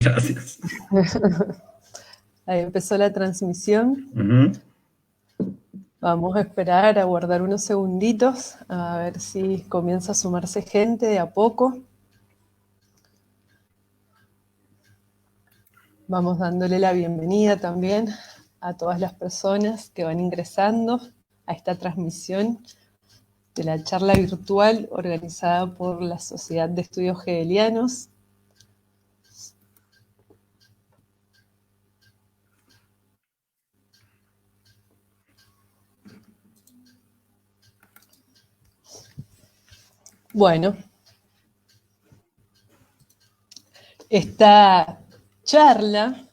Gracias. Ahí empezó la transmisión. Uh-huh. Vamos a esperar, a guardar unos segunditos, a ver si comienza a sumarse gente de a poco. Vamos dándole la bienvenida también a todas las personas que van ingresando a esta transmisión de la charla virtual organizada por la Sociedad de Estudios Hegelianos. Bueno, esta charla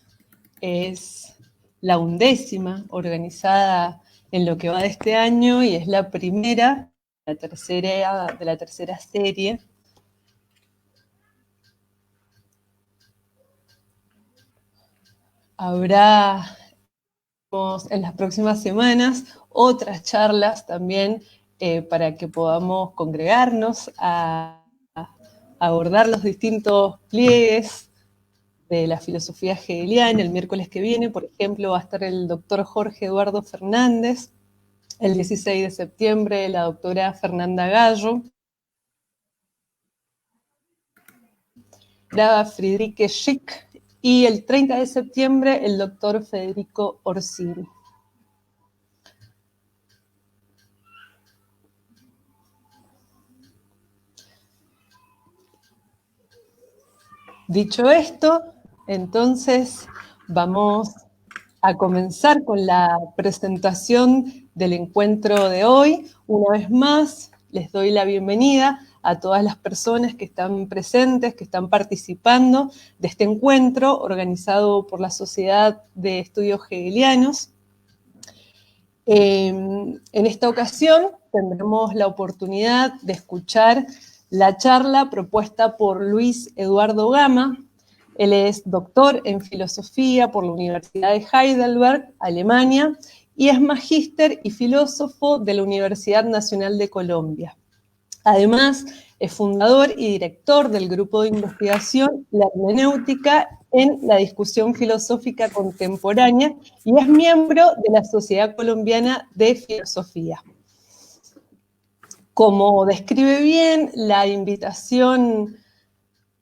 es la 11ª organizada en lo que va de este año y es la primera de la tercera serie. Habrá en las próximas semanas otras charlas también para que podamos congregarnos a abordar los distintos pliegues de la filosofía hegeliana. El miércoles que viene, por ejemplo, va a estar el doctor Jorge Eduardo Fernández, el 16 de septiembre la doctora Fernanda Gallo, la Friederike Schick, y el 30 de septiembre el doctor Federico Orsini. Dicho esto, entonces vamos a comenzar con la presentación del encuentro de hoy. Una vez más, les doy la bienvenida a todas las personas que están presentes, que están participando de este encuentro organizado por la Sociedad de Estudios Hegelianos. En esta ocasión tendremos la oportunidad de escuchar la charla propuesta por Luis Eduardo Gama. Él es doctor en filosofía por la Universidad de Heidelberg, Alemania, y es magíster y filósofo de la Universidad Nacional de Colombia. Además, es fundador y director del grupo de investigación La Hermenéutica en la discusión filosófica contemporánea y es miembro de la Sociedad Colombiana de Filosofía. Como describe bien la invitación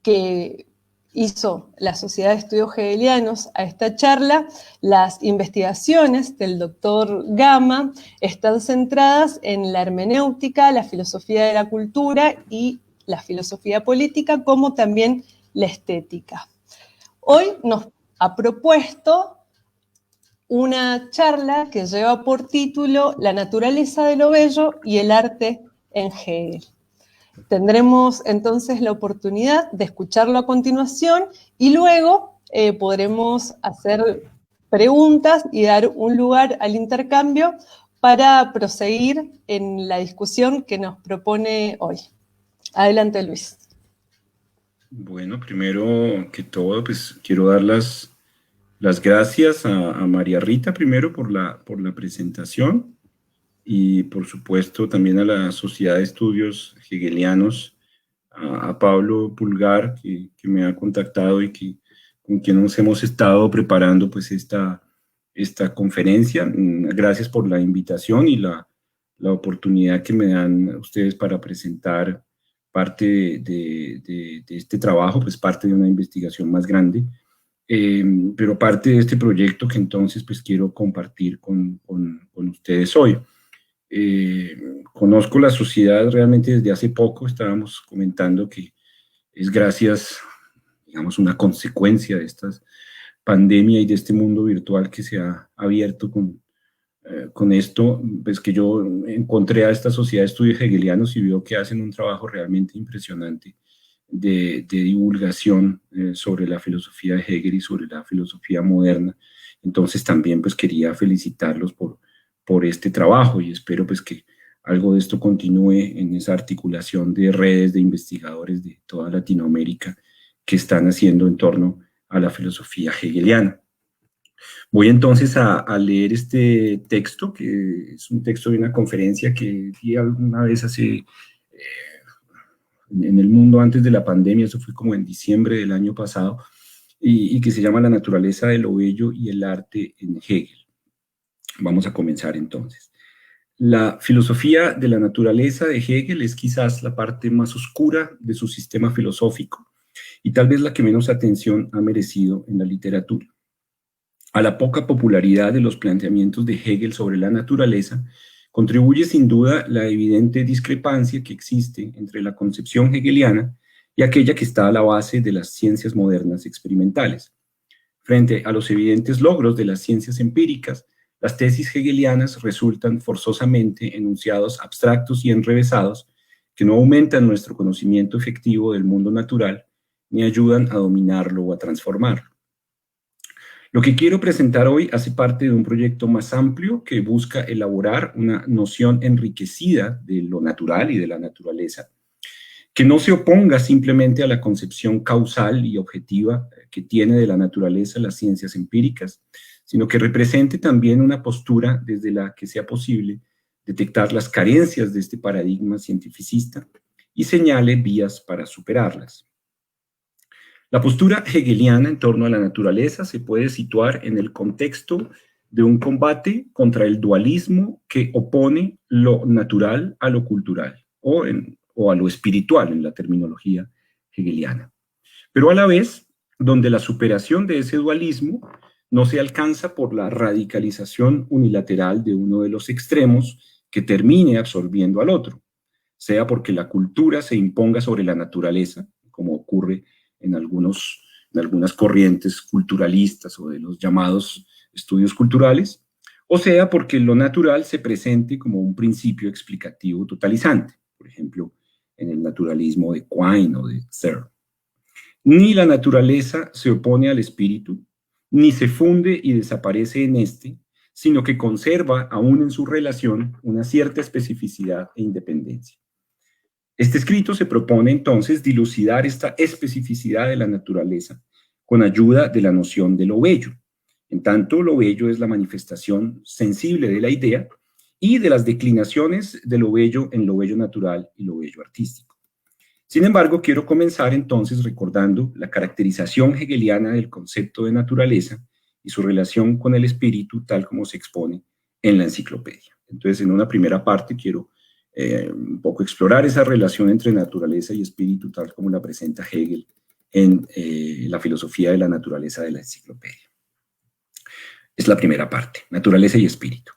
que hizo la Sociedad de Estudios Hegelianos a esta charla, las investigaciones del doctor Gama están centradas en la hermenéutica, la filosofía de la cultura y la filosofía política, como también la estética. Hoy nos ha propuesto una charla que lleva por título La naturaleza de lo bello y el arte en Hegel. Tendremos entonces la oportunidad de escucharlo a continuación y luego podremos hacer preguntas y dar un lugar al intercambio para proseguir en la discusión que nos propone hoy. Adelante, Luis. Bueno, primero que todo, pues quiero dar las gracias a María Rita primero por la presentación y por supuesto también a la Sociedad de Estudios Hegelianos, a Pablo Pulgar, que me ha contactado y con quien nos hemos estado preparando pues esta conferencia. Gracias por la invitación y la oportunidad que me dan ustedes para presentar parte de este trabajo, pues parte de una investigación más grande, pero parte de este proyecto que entonces pues quiero compartir con ustedes hoy. Conozco la sociedad realmente desde hace poco. Estábamos comentando que es gracias, digamos, una consecuencia de esta pandemia y de este mundo virtual que se ha abierto con esto, pues que yo encontré a esta Sociedad de Estudios Hegelianos y veo que hacen un trabajo realmente impresionante de divulgación sobre la filosofía de Hegel y sobre la filosofía moderna. Entonces también pues quería felicitarlos por este trabajo y espero pues que algo de esto continúe en esa articulación de redes de investigadores de toda Latinoamérica que están haciendo en torno a la filosofía hegeliana. Voy entonces a leer este texto, que es un texto de una conferencia que di alguna vez hace, en el mundo antes de la pandemia, eso fue como en diciembre del año pasado, y que se llama La naturaleza de lo bello y el arte en Hegel. Vamos a comenzar entonces. La filosofía de la naturaleza de Hegel es quizás la parte más oscura de su sistema filosófico y tal vez la que menos atención ha merecido en la literatura. A la poca popularidad de los planteamientos de Hegel sobre la naturaleza contribuye sin duda la evidente discrepancia que existe entre la concepción hegeliana y aquella que está a la base de las ciencias modernas experimentales. Frente a los evidentes logros de las ciencias empíricas, las tesis hegelianas resultan forzosamente enunciados abstractos y enrevesados que no aumentan nuestro conocimiento efectivo del mundo natural ni ayudan a dominarlo o a transformarlo. Lo que quiero presentar hoy hace parte de un proyecto más amplio que busca elaborar una noción enriquecida de lo natural y de la naturaleza, que no se oponga simplemente a la concepción causal y objetiva que tiene de la naturaleza las ciencias empíricas, sino que represente también una postura desde la que sea posible detectar las carencias de este paradigma cientificista y señale vías para superarlas. La postura hegeliana en torno a la naturaleza se puede situar en el contexto de un combate contra el dualismo que opone lo natural a lo cultural o a lo espiritual en la terminología hegeliana. Pero a la vez, donde la superación de ese dualismo no se alcanza por la radicalización unilateral de uno de los extremos que termine absorbiendo al otro, sea porque la cultura se imponga sobre la naturaleza, como ocurre en algunas corrientes culturalistas o de los llamados estudios culturales, o sea porque lo natural se presente como un principio explicativo totalizante, por ejemplo, en el naturalismo de Quine o de Searle. Ni la naturaleza se opone al espíritu, ni se funde y desaparece en este, sino que conserva aún en su relación una cierta especificidad e independencia. Este escrito se propone entonces dilucidar esta especificidad de la naturaleza con ayuda de la noción de lo bello. En tanto, lo bello es la manifestación sensible de la idea y de las declinaciones de lo bello en lo bello natural y lo bello artístico. Sin embargo, quiero comenzar entonces recordando la caracterización hegeliana del concepto de naturaleza y su relación con el espíritu tal como se expone en la enciclopedia. Entonces, en una primera parte quiero un poco explorar esa relación entre naturaleza y espíritu tal como la presenta Hegel en la filosofía de la naturaleza de la enciclopedia. Es la primera parte, naturaleza y espíritu.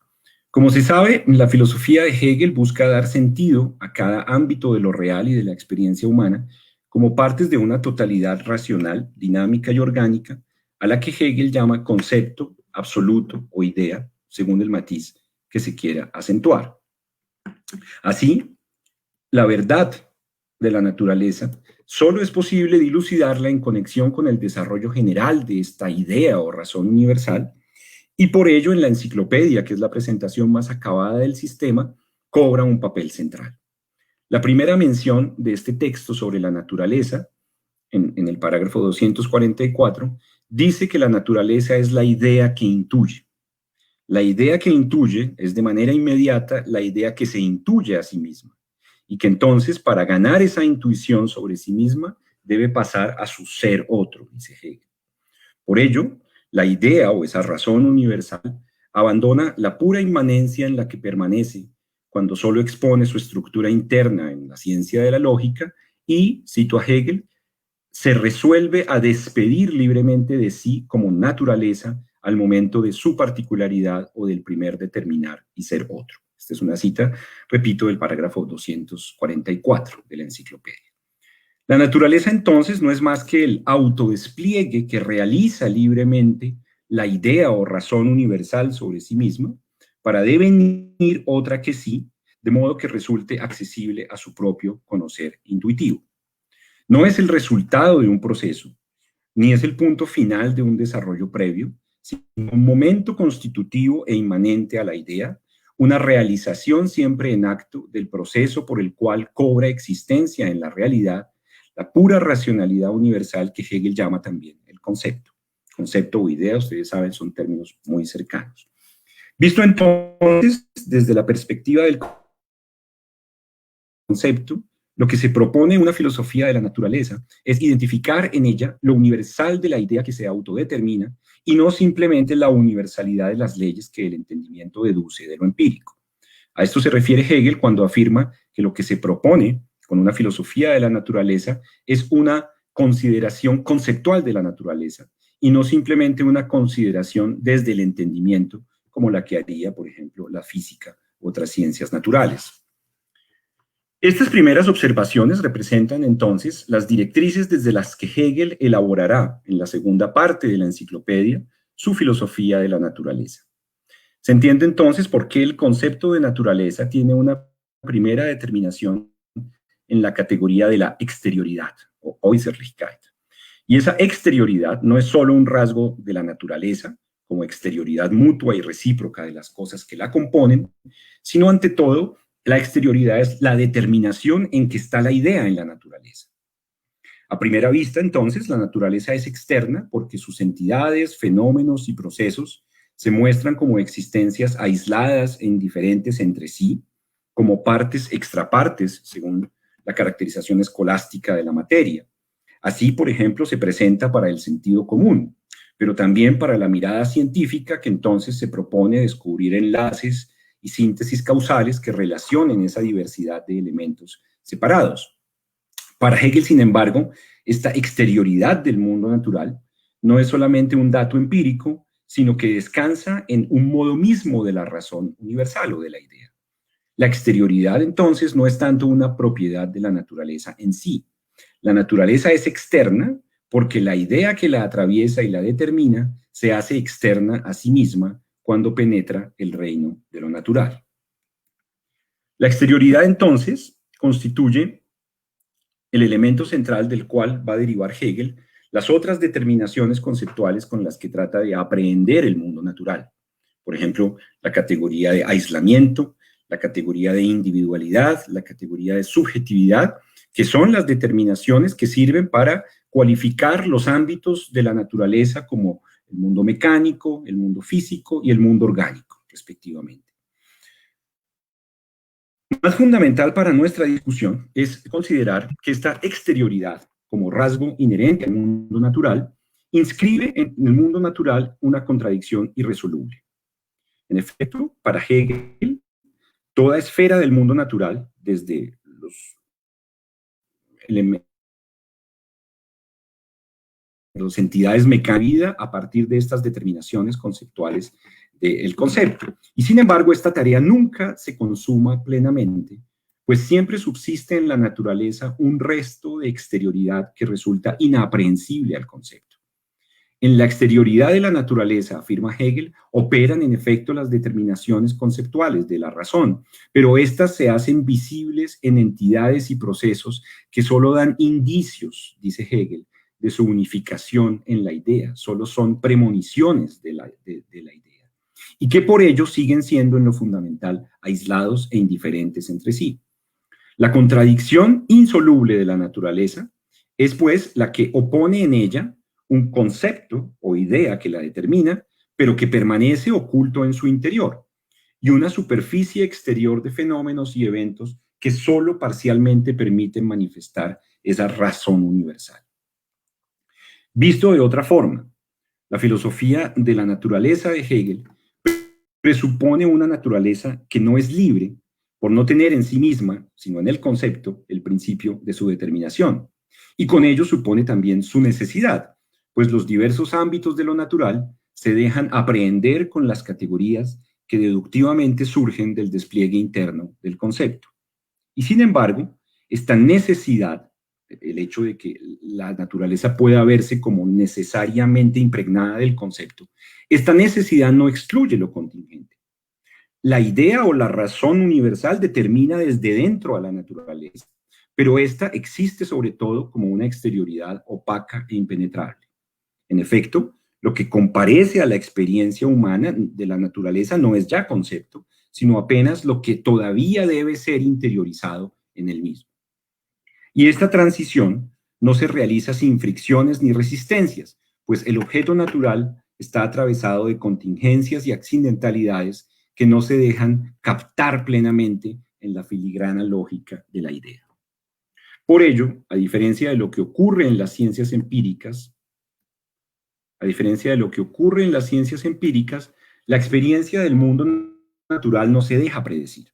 Como se sabe, la filosofía de Hegel busca dar sentido a cada ámbito de lo real y de la experiencia humana como partes de una totalidad racional, dinámica y orgánica, a la que Hegel llama concepto, absoluto o idea, según el matiz que se quiera acentuar. Así, la verdad de la naturaleza solo es posible dilucidarla en conexión con el desarrollo general de esta idea o razón universal, y por ello en la enciclopedia, que es la presentación más acabada del sistema, cobra un papel central. La primera mención de este texto sobre la naturaleza, en el parágrafo 244, dice que la naturaleza es la idea que intuye. La idea que intuye es de manera inmediata la idea que se intuye a sí misma, y que entonces para ganar esa intuición sobre sí misma debe pasar a su ser otro, dice Hegel. Por ello, la idea o esa razón universal abandona la pura inmanencia en la que permanece cuando solo expone su estructura interna en la ciencia de la lógica y, cito a Hegel, se resuelve a despedir libremente de sí como naturaleza al momento de su particularidad o del primer determinar y ser otro. Esta es una cita, repito, del parágrafo 244 de la enciclopedia. La naturaleza entonces no es más que el autodespliegue que realiza libremente la idea o razón universal sobre sí misma para devenir otra que sí, de modo que resulte accesible a su propio conocer intuitivo. No es el resultado de un proceso, ni es el punto final de un desarrollo previo, sino un momento constitutivo e inmanente a la idea, una realización siempre en acto del proceso por el cual cobra existencia en la realidad la pura racionalidad universal que Hegel llama también el concepto. Concepto o idea, ustedes saben, son términos muy cercanos. Visto entonces desde la perspectiva del concepto, Lo que se propone en una filosofía de la naturaleza es identificar en ella lo universal de la idea que se autodetermina y no simplemente la universalidad de las leyes que el entendimiento deduce de lo empírico. A esto se refiere Hegel cuando afirma que lo que se propone con una filosofía de la naturaleza es una consideración conceptual de la naturaleza y no simplemente una consideración desde el entendimiento, como la que haría, por ejemplo, la física u otras ciencias naturales. Estas primeras observaciones representan entonces las directrices desde las que Hegel elaborará en la segunda parte de la enciclopedia su filosofía de la naturaleza. Se entiende entonces por qué el concepto de naturaleza tiene una primera determinación en la categoría de la exterioridad o Äußerlichkeit. Y esa exterioridad no es solo un rasgo de la naturaleza, como exterioridad mutua y recíproca de las cosas que la componen, sino ante todo, la exterioridad es la determinación en que está la idea en la naturaleza. A primera vista, entonces, la naturaleza es externa porque sus entidades, fenómenos y procesos se muestran como existencias aisladas e indiferentes entre sí, como partes extrapartes, según la caracterización escolástica de la materia. Así, por ejemplo, se presenta para el sentido común, pero también para la mirada científica que entonces se propone descubrir enlaces y síntesis causales que relacionen esa diversidad de elementos separados. Para Hegel, sin embargo, esta exterioridad del mundo natural no es solamente un dato empírico, sino que descansa en un modo mismo de la razón universal o de la idea. La exterioridad, entonces, no es tanto una propiedad de la naturaleza en sí. La naturaleza es externa porque la idea que la atraviesa y la determina se hace externa a sí misma cuando penetra el reino de lo natural. La exterioridad, entonces, constituye el elemento central del cual va a derivar Hegel las otras determinaciones conceptuales con las que trata de aprehender el mundo natural. Por ejemplo, la categoría de aislamiento, la categoría de individualidad, la categoría de subjetividad, que son las determinaciones que sirven para cualificar los ámbitos de la naturaleza como el mundo mecánico, el mundo físico y el mundo orgánico, respectivamente. Más fundamental para nuestra discusión es considerar que esta exterioridad, como rasgo inherente al mundo natural, inscribe en el mundo natural una contradicción irresoluble. En efecto, para Hegel, toda esfera del mundo natural, desde los entidades mecánicas, a partir de estas determinaciones conceptuales del concepto. Y sin embargo, esta tarea nunca se consuma plenamente, pues siempre subsiste en la naturaleza un resto de exterioridad que resulta inaprehensible al concepto. En la exterioridad de la naturaleza, afirma Hegel, operan en efecto las determinaciones conceptuales de la razón, pero éstas se hacen visibles en entidades y procesos que solo dan indicios, dice Hegel, de su unificación en la idea, solo son premoniciones de la idea, y que por ello siguen siendo en lo fundamental aislados e indiferentes entre sí. La contradicción insoluble de la naturaleza es pues la que opone en ella un concepto o idea que la determina, pero que permanece oculto en su interior, y una superficie exterior de fenómenos y eventos que solo parcialmente permiten manifestar esa razón universal. Visto de otra forma, la filosofía de la naturaleza de Hegel presupone una naturaleza que no es libre por no tener en sí misma, sino en el concepto, el principio de su determinación. Y con ello supone también su necesidad, pues los diversos ámbitos de lo natural se dejan aprehender con las categorías que deductivamente surgen del despliegue interno del concepto. Y sin embargo, esta necesidad, el hecho de que la naturaleza pueda verse como necesariamente impregnada del concepto, esta necesidad no excluye lo contingente. La idea o la razón universal determina desde dentro a la naturaleza, pero esta existe sobre todo como una exterioridad opaca e impenetrable. En efecto, lo que comparece a la experiencia humana de la naturaleza no es ya concepto, sino apenas lo que todavía debe ser interiorizado en el mismo. Y esta transición no se realiza sin fricciones ni resistencias, pues el objeto natural está atravesado de contingencias y accidentalidades que no se dejan captar plenamente en la filigrana lógica de la idea. Por ello, a diferencia de lo que ocurre en las ciencias empíricas, la experiencia del mundo natural no se deja predecir.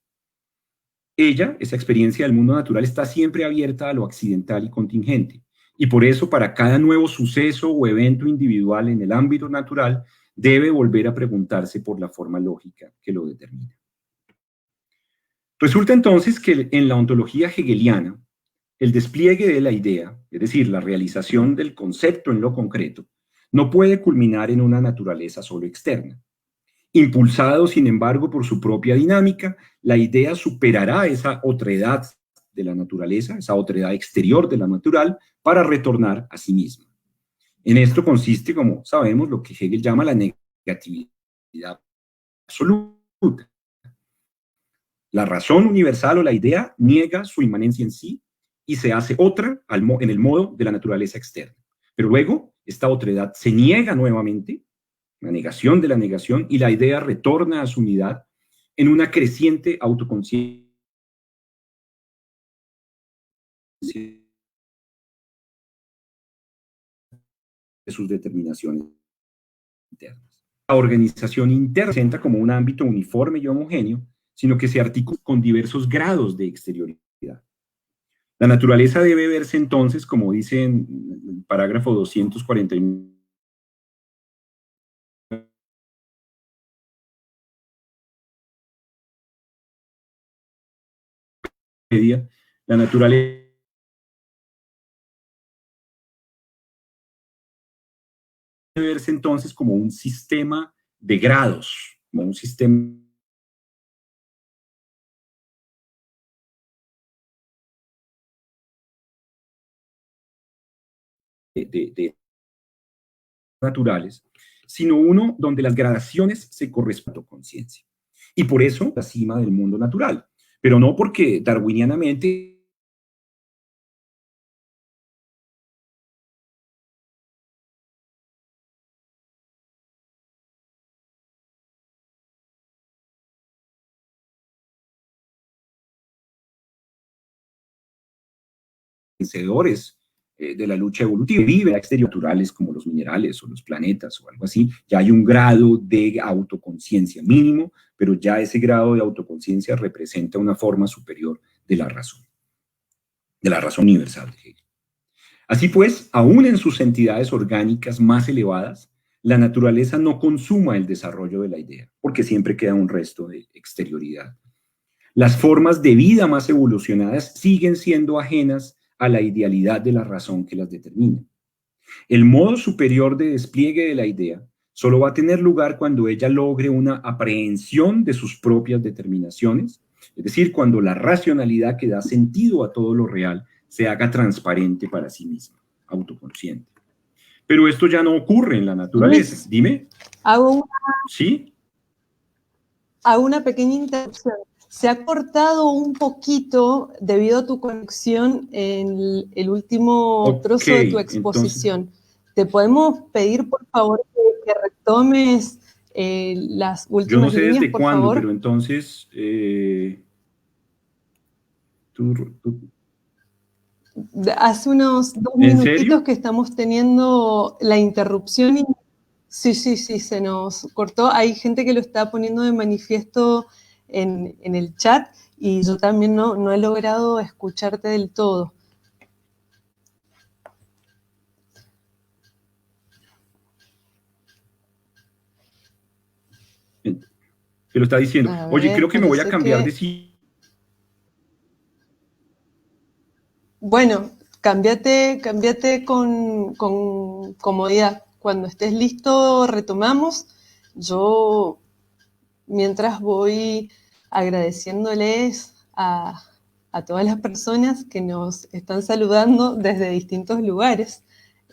Esa experiencia del mundo natural, está siempre abierta a lo accidental y contingente. Y por eso, para cada nuevo suceso o evento individual en el ámbito natural, debe volver a preguntarse por la forma lógica que lo determina. Resulta entonces que en la ontología hegeliana, el despliegue de la idea, es decir, la realización del concepto en lo concreto, no puede culminar en una naturaleza solo externa. Impulsado, sin embargo, por su propia dinámica, la idea superará esa otredad de la naturaleza, esa otredad exterior de la natural, para retornar a sí misma. En esto consiste, como sabemos, lo que Hegel llama la negatividad absoluta. La razón universal o la idea niega su inmanencia en sí y se hace otra en el modo de la naturaleza externa. Pero luego, esta otredad se niega nuevamente, la negación de la negación, y la idea retorna a su unidad en una creciente autoconciencia de sus determinaciones internas. La organización interna presenta como un ámbito uniforme y homogéneo, sino que se articula con diversos grados de exterioridad. La naturaleza debe verse entonces, como dice en el parágrafo 249, la naturaleza debe verse entonces como un sistema de grados, como un sistema de naturales, sino uno donde las gradaciones se corresponden con conciencia. Y por eso la cima del mundo natural, pero no porque darwinianamente vencedores de la lucha evolutiva, vive exteriores naturales como los minerales o los planetas o algo así, ya hay un grado de autoconciencia mínimo, pero ya ese grado de autoconciencia representa una forma superior de la razón universal de Hegel. Así pues, aún en sus entidades orgánicas más elevadas, la naturaleza no consuma el desarrollo de la idea, porque siempre queda un resto de exterioridad. Las formas de vida más evolucionadas siguen siendo ajenas a la idealidad de la razón que las determina. El modo superior de despliegue de la idea solo va a tener lugar cuando ella logre una aprehensión de sus propias determinaciones, es decir, cuando la racionalidad que da sentido a todo lo real se haga transparente para sí misma, autoconsciente. Pero esto ya no ocurre en la naturaleza. Luis, Dime. ¿Sí? Hago una pequeña interrupción. Se ha cortado un poquito debido a tu conexión en el último trozo de tu exposición. Entonces, ¿te podemos pedir, por favor, que retomes las últimas líneas, yo no sé líneas, desde por cuándo, favor? pero entonces Hace unos 2 ¿En minutitos serio? que estamos teniendo la interrupción y sí, se nos cortó. Hay gente que lo está poniendo de manifiesto en el chat y yo también no he logrado escucharte del todo. Que lo está diciendo. Oye, creo que me voy a cambiar de sitio. Bueno, cámbiate con comodidad. Cuando estés listo, retomamos. Yo, mientras voy agradeciéndoles a todas las personas que nos están saludando desde distintos lugares.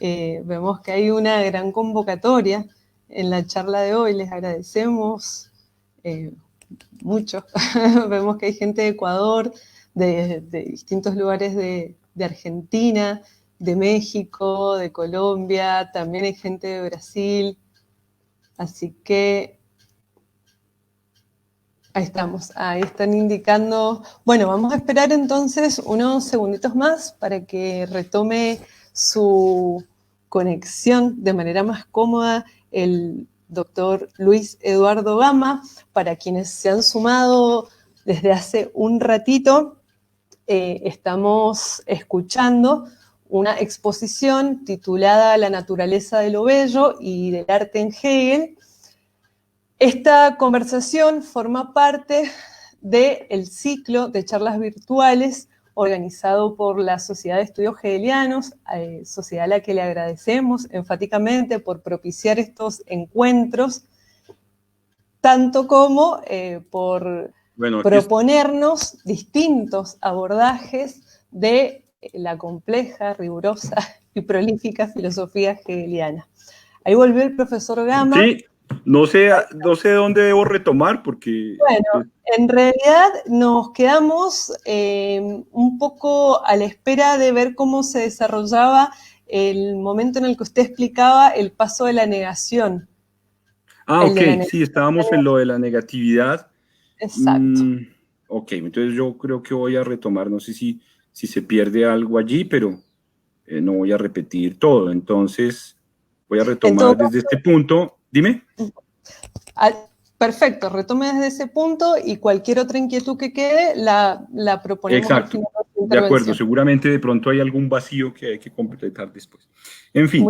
Vemos que hay una gran convocatoria en la charla de hoy. Les agradecemos mucho. Vemos que hay gente de Ecuador, de distintos lugares de Argentina, de México, de Colombia, también hay gente de Brasil. Así que Ahí estamos, ahí están indicando. Bueno, vamos a esperar entonces unos segunditos más para que retome su conexión de manera más cómoda el doctor Luis Eduardo Gama. Para quienes se han sumado desde hace un ratito, estamos escuchando una exposición titulada La naturaleza de lo bello y del arte en Hegel. Esta conversación forma parte del ciclo de charlas virtuales organizado por la Sociedad de Estudios Hegelianos, sociedad a la que le agradecemos enfáticamente por propiciar estos encuentros, tanto como por proponernos distintos abordajes de la compleja, rigurosa y prolífica filosofía hegeliana. Ahí volvió el profesor Gama. Sí, no sé dónde debo retomar porque... Bueno, en realidad nos quedamos un poco a la espera de ver cómo se desarrollaba el momento en el que usted explicaba el paso de la negación. Ok, sí, estábamos en lo de la negatividad. Exacto. Ok, entonces yo creo que voy a retomar, no sé si se pierde algo allí, pero no voy a repetir todo. Entonces voy a retomar desde este punto. Dime. Perfecto, retome desde ese punto y cualquier otra inquietud que quede la proponemos. Exacto, al final de la de acuerdo, intervención. seguramente de pronto hay algún vacío que hay que completar después. En fin,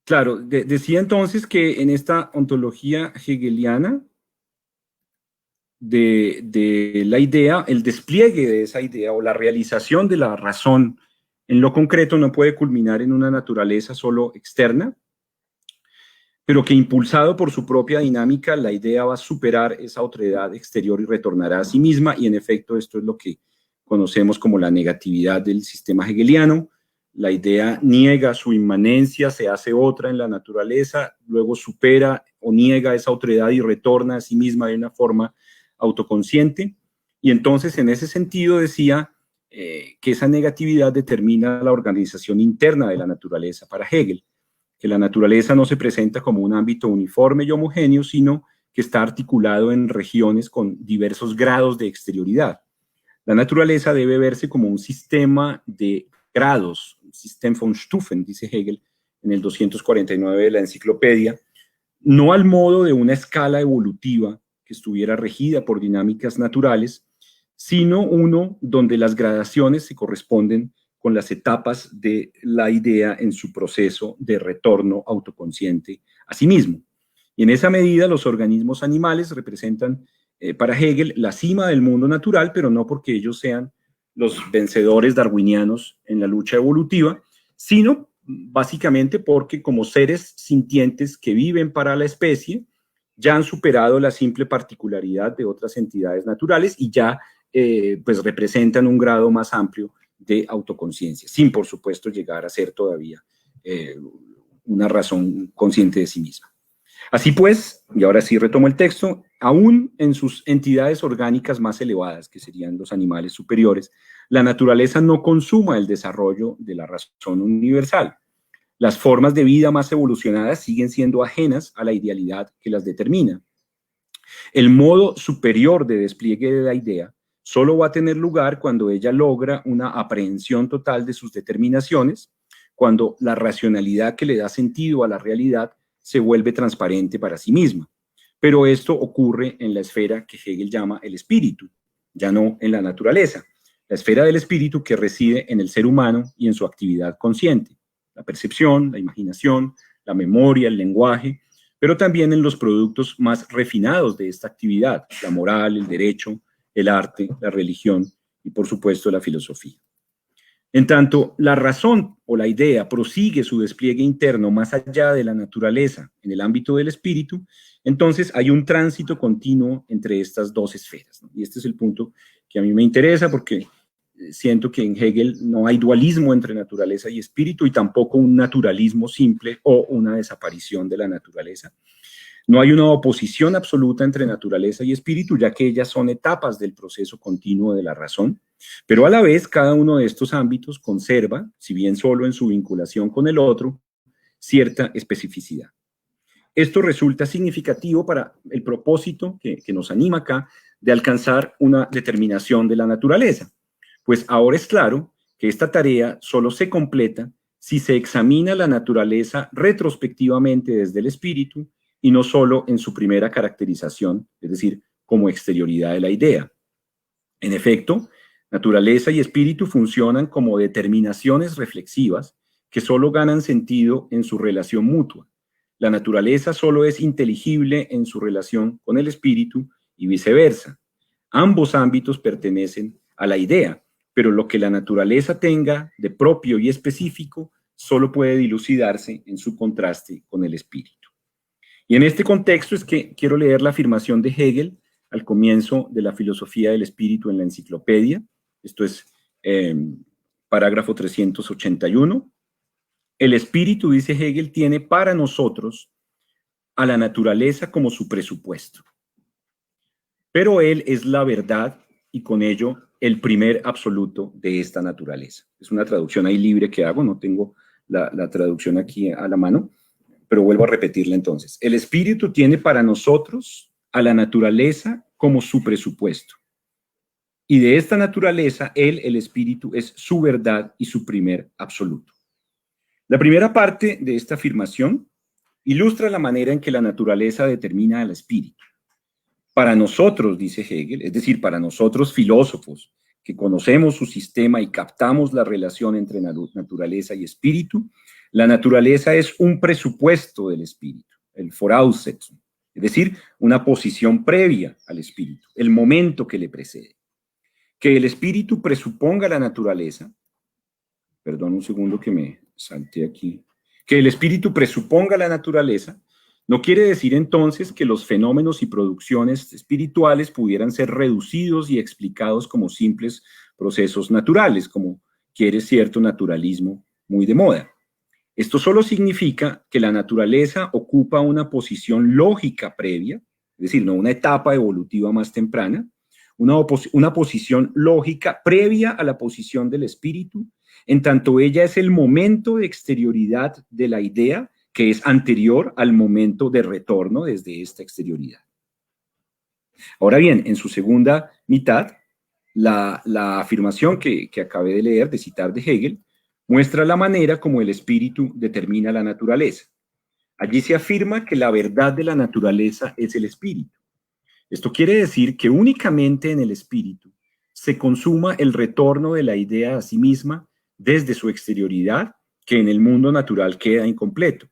claro, decía entonces que en esta ontología hegeliana de la idea, el despliegue de esa idea o la realización de la razón en lo concreto no puede culminar en una naturaleza solo externa, pero que impulsado por su propia dinámica, la idea va a superar esa otredad exterior y retornará a sí misma, y en efecto esto es lo que conocemos como la negatividad del sistema hegeliano. La idea niega su inmanencia, se hace otra en la naturaleza, luego supera o niega esa otredad y retorna a sí misma de una forma autoconsciente, y entonces en ese sentido decía que esa negatividad determina la organización interna de la naturaleza para Hegel, que la naturaleza no se presenta como un ámbito uniforme y homogéneo, sino que está articulado en regiones con diversos grados de exterioridad. La naturaleza debe verse como un sistema de grados, un System von Stufen, dice Hegel en el 249 de la enciclopedia, no al modo de una escala evolutiva que estuviera regida por dinámicas naturales, sino uno donde las gradaciones se corresponden con las etapas de la idea en su proceso de retorno autoconsciente a sí mismo. Y en esa medida los organismos animales representan para Hegel la cima del mundo natural, pero no porque ellos sean los vencedores darwinianos en la lucha evolutiva, sino básicamente porque como seres sintientes que viven para la especie, ya han superado la simple particularidad de otras entidades naturales y ya pues representan un grado más amplio de autoconciencia, sin por supuesto llegar a ser todavía una razón consciente de sí misma. Así pues, y ahora sí retomo el texto, aún en sus entidades orgánicas más elevadas, que serían los animales superiores, la naturaleza no consuma el desarrollo de la razón universal. Las formas de vida más evolucionadas siguen siendo ajenas a la idealidad que las determina. El modo superior de despliegue de la idea solo va a tener lugar cuando ella logra una aprehensión total de sus determinaciones, cuando la racionalidad que le da sentido a la realidad se vuelve transparente para sí misma. Pero esto ocurre en la esfera que Hegel llama el espíritu, ya no en la naturaleza. La esfera del espíritu que reside en el ser humano y en su actividad consciente, la percepción, la imaginación, la memoria, el lenguaje, pero también en los productos más refinados de esta actividad, la moral, el derecho, el arte, la religión y por supuesto la filosofía. En tanto, la razón o la idea prosigue su despliegue interno más allá de la naturaleza, en el ámbito del espíritu, entonces hay un tránsito continuo entre estas dos esferas, ¿no? Y este es el punto que a mí me interesa porque siento que en Hegel no hay dualismo entre naturaleza y espíritu y tampoco un naturalismo simple o una desaparición de la naturaleza. No hay una oposición absoluta entre naturaleza y espíritu, ya que ellas son etapas del proceso continuo de la razón, pero a la vez cada uno de estos ámbitos conserva, si bien solo en su vinculación con el otro, cierta especificidad. esto resulta significativo para el propósito que nos anima acá de alcanzar una determinación de la naturaleza. Pues ahora es claro que esta tarea solo se completa si se examina la naturaleza retrospectivamente desde el espíritu y no solo en su primera caracterización, es decir, como exterioridad de la idea. En efecto, naturaleza y espíritu funcionan como determinaciones reflexivas que solo ganan sentido en su relación mutua. La naturaleza solo es inteligible en su relación con el espíritu y viceversa. Ambos ámbitos pertenecen a la idea, pero lo que la naturaleza tenga de propio y específico solo puede dilucidarse en su contraste con el espíritu. Y en este contexto es que quiero leer la afirmación de Hegel al comienzo de la filosofía del espíritu en la enciclopedia. Esto es parágrafo 381. El espíritu, dice Hegel, tiene para nosotros a la naturaleza como su presupuesto. Pero él es la verdad y con ello el primer absoluto de esta naturaleza. Es una traducción ahí libre que hago, no tengo la traducción aquí a la mano, pero vuelvo a repetirla entonces. El espíritu tiene para nosotros a la naturaleza como su presupuesto. Y de esta naturaleza, él, el espíritu, es su verdad y su primer absoluto. La primera parte de esta afirmación ilustra la manera en que la naturaleza determina al espíritu. Para nosotros, dice Hegel, es decir, para nosotros filósofos que conocemos su sistema y captamos la relación entre naturaleza y espíritu, la naturaleza es un presupuesto del espíritu, el Voraussetzung, es decir, una posición previa al espíritu, el momento que le precede. Que el espíritu presuponga la naturaleza, perdón un segundo que me salté aquí, que el espíritu presuponga la naturaleza, no quiere decir entonces que los fenómenos y producciones espirituales pudieran ser reducidos y explicados como simples procesos naturales, como quiere cierto naturalismo muy de moda. Esto solo significa que la naturaleza ocupa una posición lógica previa, es decir, no una etapa evolutiva más temprana, una posición lógica previa a la posición del espíritu, en tanto ella es el momento de exterioridad de la idea que es anterior al momento de retorno desde esta exterioridad. Ahora bien, en su segunda mitad, la afirmación que acabé de leer, de citar de Hegel, muestra la manera como el espíritu determina la naturaleza. Allí se afirma que la verdad de la naturaleza es el espíritu. Esto quiere decir que únicamente en el espíritu se consuma el retorno de la idea a sí misma desde su exterioridad, que en el mundo natural queda incompleto.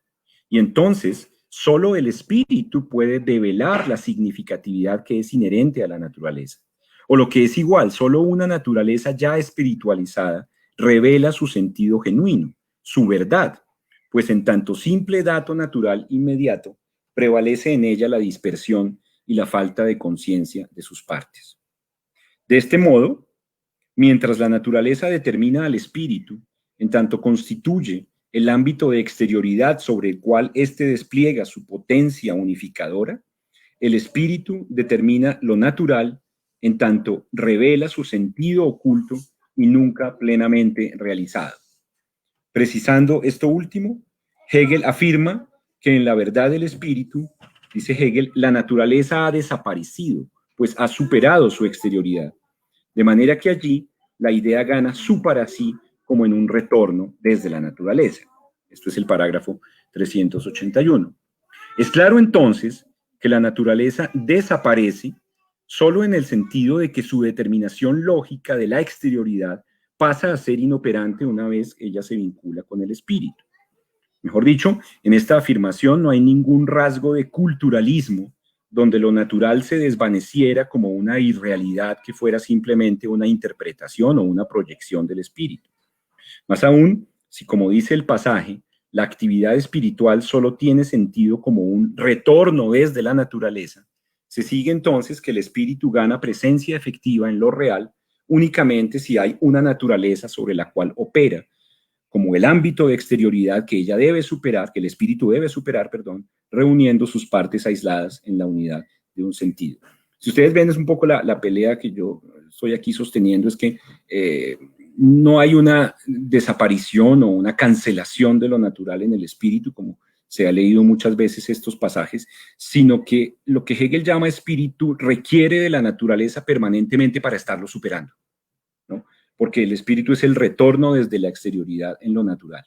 Y entonces, solo el espíritu puede develar la significatividad que es inherente a la naturaleza. O lo que es igual, solo una naturaleza ya espiritualizada revela su sentido genuino, su verdad, pues en tanto simple dato natural inmediato, prevalece en ella la dispersión y la falta de conciencia de sus partes. De este modo, mientras la naturaleza determina al espíritu, en tanto constituye el ámbito de exterioridad sobre el cual éste despliega su potencia unificadora, el espíritu determina lo natural en tanto revela su sentido oculto y nunca plenamente realizado. Precisando esto último, Hegel afirma que en la verdad del espíritu, dice Hegel, la naturaleza ha desaparecido, pues ha superado su exterioridad. De manera que allí la idea gana su para sí como en un retorno desde la naturaleza. Esto es el parágrafo 381. Es claro entonces que la naturaleza desaparece solo en el sentido de que su determinación lógica de la exterioridad pasa a ser inoperante una vez ella se vincula con el espíritu. Mejor dicho, en esta afirmación no hay ningún rasgo de culturalismo donde lo natural se desvaneciera como una irrealidad que fuera simplemente una interpretación o una proyección del espíritu. Más aún, si como dice el pasaje, la actividad espiritual solo tiene sentido como un retorno desde la naturaleza, se sigue entonces que el espíritu gana presencia efectiva en lo real únicamente si hay una naturaleza sobre la cual opera, como el ámbito de exterioridad que ella debe superar, que el espíritu debe superar, reuniendo sus partes aisladas en la unidad de un sentido. Si ustedes ven, es un poco la pelea que yo estoy aquí sosteniendo, es que no hay una desaparición o una cancelación de lo natural en el espíritu, como se ha leído muchas veces estos pasajes, sino que lo que Hegel llama espíritu requiere de la naturaleza permanentemente para estarlo superando, ¿no? Porque el espíritu es el retorno desde la exterioridad en lo natural.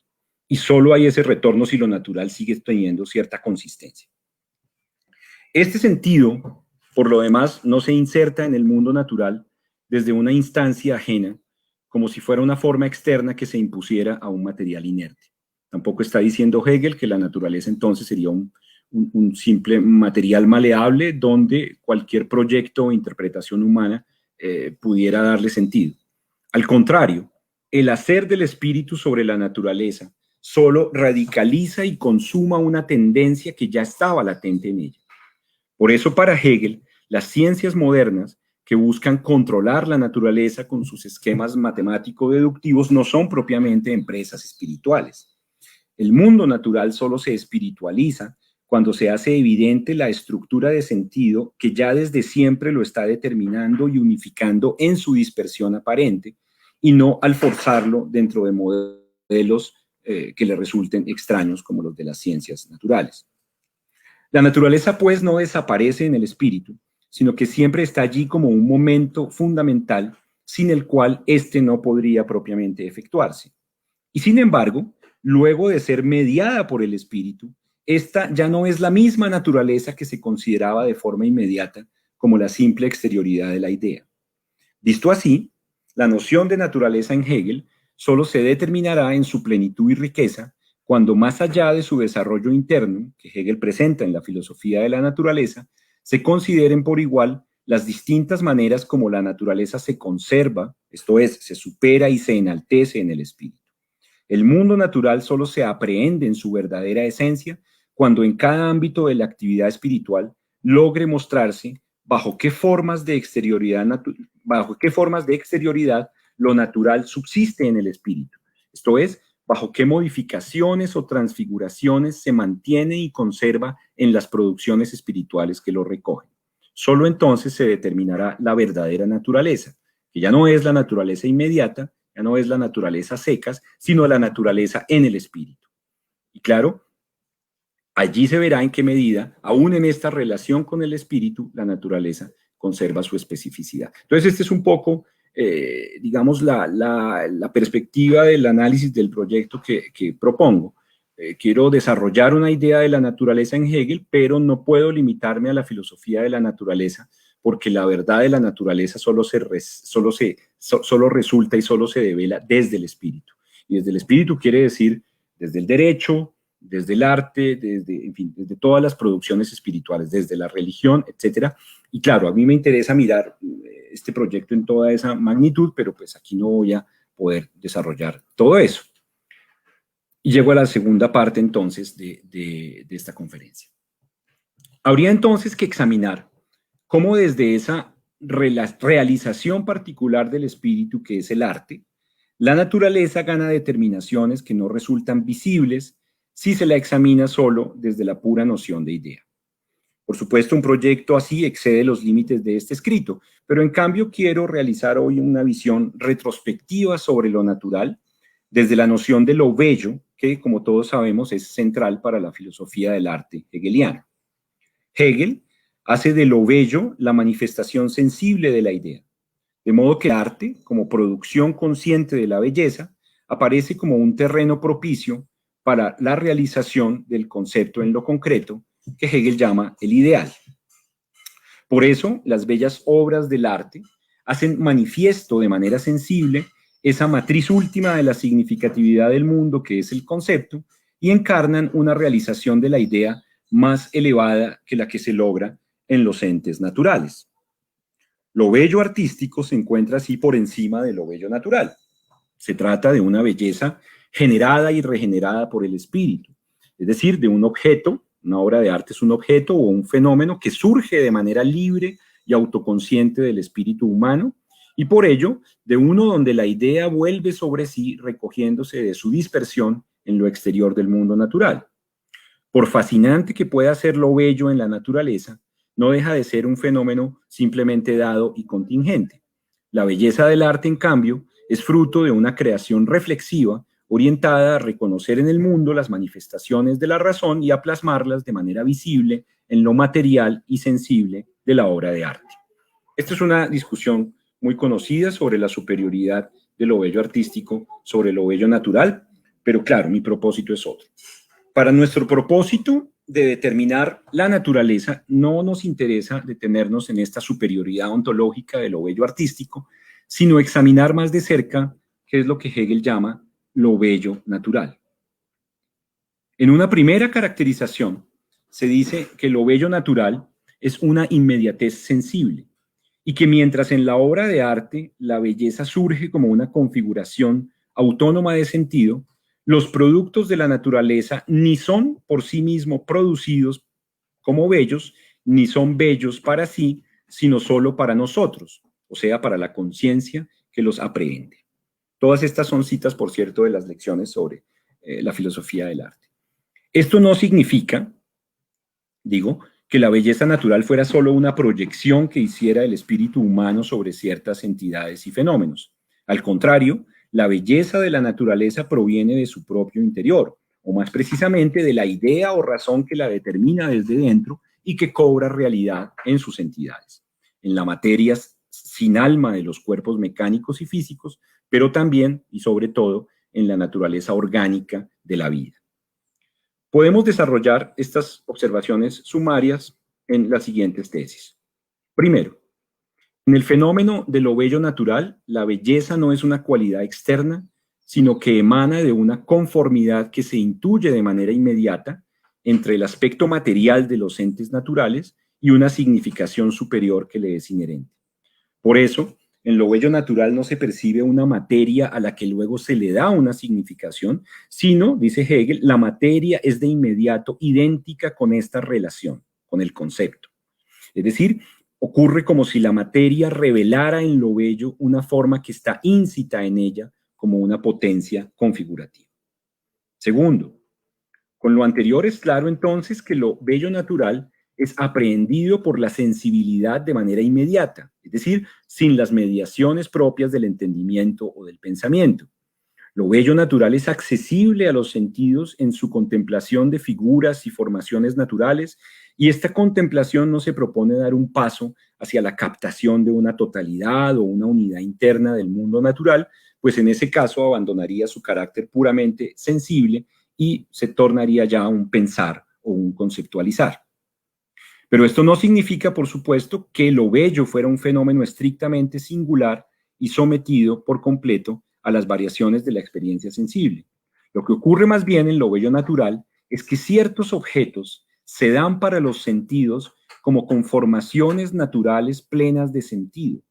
Y solo hay ese retorno si lo natural sigue teniendo cierta consistencia. Este sentido, por lo demás, no se inserta en el mundo natural desde una instancia ajena, como si fuera una forma externa que se impusiera a un material inerte. Tampoco está diciendo Hegel que la naturaleza entonces sería un simple material maleable donde cualquier proyecto o interpretación humana pudiera darle sentido. Al contrario, el hacer del espíritu sobre la naturaleza solo radicaliza y consuma una tendencia que ya estaba latente en ella. Por eso, para Hegel, las ciencias modernas que buscan controlar la naturaleza con sus esquemas matemático-deductivos no son propiamente empresas espirituales. El mundo natural solo se espiritualiza cuando se hace evidente la estructura de sentido que ya desde siempre lo está determinando y unificando en su dispersión aparente, y no al forzarlo dentro de modelos que le resulten extraños como los de las ciencias naturales. La naturaleza, pues, no desaparece en el espíritu, sino que siempre está allí como un momento fundamental sin el cual éste no podría propiamente efectuarse. Y sin embargo, luego de ser mediada por el espíritu, esta ya no es la misma naturaleza que se consideraba de forma inmediata como la simple exterioridad de la idea. Visto así, la noción de naturaleza en Hegel solo se determinará en su plenitud y riqueza cuando, más allá de su desarrollo interno, que Hegel presenta en la filosofía de la naturaleza, se consideren por igual las distintas maneras como la naturaleza se conserva, esto es, se supera y se enaltece en el espíritu. El mundo natural solo se aprehende en su verdadera esencia cuando en cada ámbito de la actividad espiritual logre mostrarse bajo qué formas de exterioridad lo natural subsiste en el espíritu. Esto es, bajo qué modificaciones o transfiguraciones se mantiene y conserva en las producciones espirituales que lo recogen. Solo entonces se determinará la verdadera naturaleza, que ya no es la naturaleza inmediata, ya no es la naturaleza secas, sino la naturaleza en el espíritu. Y claro, allí se verá en qué medida, aún en esta relación con el espíritu, la naturaleza conserva su especificidad. Entonces, este es un poco, digamos, la perspectiva del análisis del proyecto que propongo. Quiero desarrollar una idea de la naturaleza en Hegel, pero no puedo limitarme a la filosofía de la naturaleza, porque la verdad de la naturaleza solo resulta y solo se devela desde el espíritu. Y desde el espíritu quiere decir desde el derecho, desde el arte, en fin, desde todas las producciones espirituales, desde la religión, etcétera. Y claro, a mí me interesa mirar este proyecto en toda esa magnitud, pero pues aquí no voy a poder desarrollar todo eso. Y llego a la segunda parte entonces de esta conferencia. Habría entonces que examinar cómo desde esa realización particular del espíritu, que es el arte, la naturaleza gana determinaciones que no resultan visibles si se la examina solo desde la pura noción de idea. Por supuesto, un proyecto así excede los límites de este escrito, pero en cambio quiero realizar hoy una visión retrospectiva sobre lo natural, desde la noción de lo bello, que, como todos sabemos, es central para la filosofía del arte hegeliana. Hegel hace de lo bello la manifestación sensible de la idea, de modo que el arte, como producción consciente de la belleza, aparece como un terreno propicio para la realización del concepto en lo concreto, que Hegel llama el ideal. Por eso, las bellas obras del arte hacen manifiesto de manera sensible esa matriz última de la significatividad del mundo, que es el concepto, y encarnan una realización de la idea más elevada que la que se logra en los entes naturales. Lo bello artístico se encuentra así por encima de lo bello natural. Se trata de una belleza generada y regenerada por el espíritu, es decir, de un objeto. Una obra de arte es un objeto o un fenómeno que surge de manera libre y autoconsciente del espíritu humano, y por ello de uno donde la idea vuelve sobre sí recogiéndose de su dispersión en lo exterior del mundo natural. Por fascinante que pueda ser lo bello en la naturaleza, no deja de ser un fenómeno simplemente dado y contingente. La belleza del arte, en cambio, es fruto de una creación reflexiva orientada a reconocer en el mundo las manifestaciones de la razón y a plasmarlas de manera visible en lo material y sensible de la obra de arte. Esta es una discusión muy conocida sobre la superioridad de lo bello artístico sobre lo bello natural, pero claro, mi propósito es otro. Para nuestro propósito de determinar la naturaleza, no nos interesa detenernos en esta superioridad ontológica de lo bello artístico, sino examinar más de cerca qué es lo que Hegel llama lo bello natural. En una primera caracterización, se dice que lo bello natural es una inmediatez sensible y que mientras en la obra de arte la belleza surge como una configuración autónoma de sentido, los productos de la naturaleza ni son por sí mismos producidos como bellos, ni son bellos para sí, sino solo para nosotros, o sea, para la conciencia que los aprehende. Todas estas son citas, por cierto, de las lecciones sobre la filosofía del arte. Esto no significa, digo, que la belleza natural fuera solo una proyección que hiciera el espíritu humano sobre ciertas entidades y fenómenos. Al contrario, la belleza de la naturaleza proviene de su propio interior, o más precisamente de la idea o razón que la determina desde dentro y que cobra realidad en sus entidades, en la materia sin alma de los cuerpos mecánicos y físicos, pero también y sobre todo en la naturaleza orgánica de la vida. Podemos desarrollar estas observaciones sumarias en las siguientes tesis. Primero, en el fenómeno de lo bello natural, la belleza no es una cualidad externa, sino que emana de una conformidad que se intuye de manera inmediata entre el aspecto material de los entes naturales y una significación superior que le es inherente. Por eso, en lo bello natural no se percibe una materia a la que luego se le da una significación, sino, dice Hegel, la materia es de inmediato idéntica con esta relación, con el concepto. Es decir, ocurre como si la materia revelara en lo bello una forma que está íncita en ella como una potencia configurativa. Segundo, con lo anterior es claro entonces que lo bello natural es aprehendido por la sensibilidad de manera inmediata, es decir, sin las mediaciones propias del entendimiento o del pensamiento. Lo bello natural es accesible a los sentidos en su contemplación de figuras y formaciones naturales, y esta contemplación no se propone dar un paso hacia la captación de una totalidad o una unidad interna del mundo natural, pues en ese caso abandonaría su carácter puramente sensible y se tornaría ya un pensar o un conceptualizar. Pero esto no significa, por supuesto, que lo bello fuera un fenómeno estrictamente singular y sometido por completo a las variaciones de la experiencia sensible. Lo que ocurre más bien en lo bello natural es que ciertos objetos se dan para los sentidos como conformaciones naturales plenas de sentido,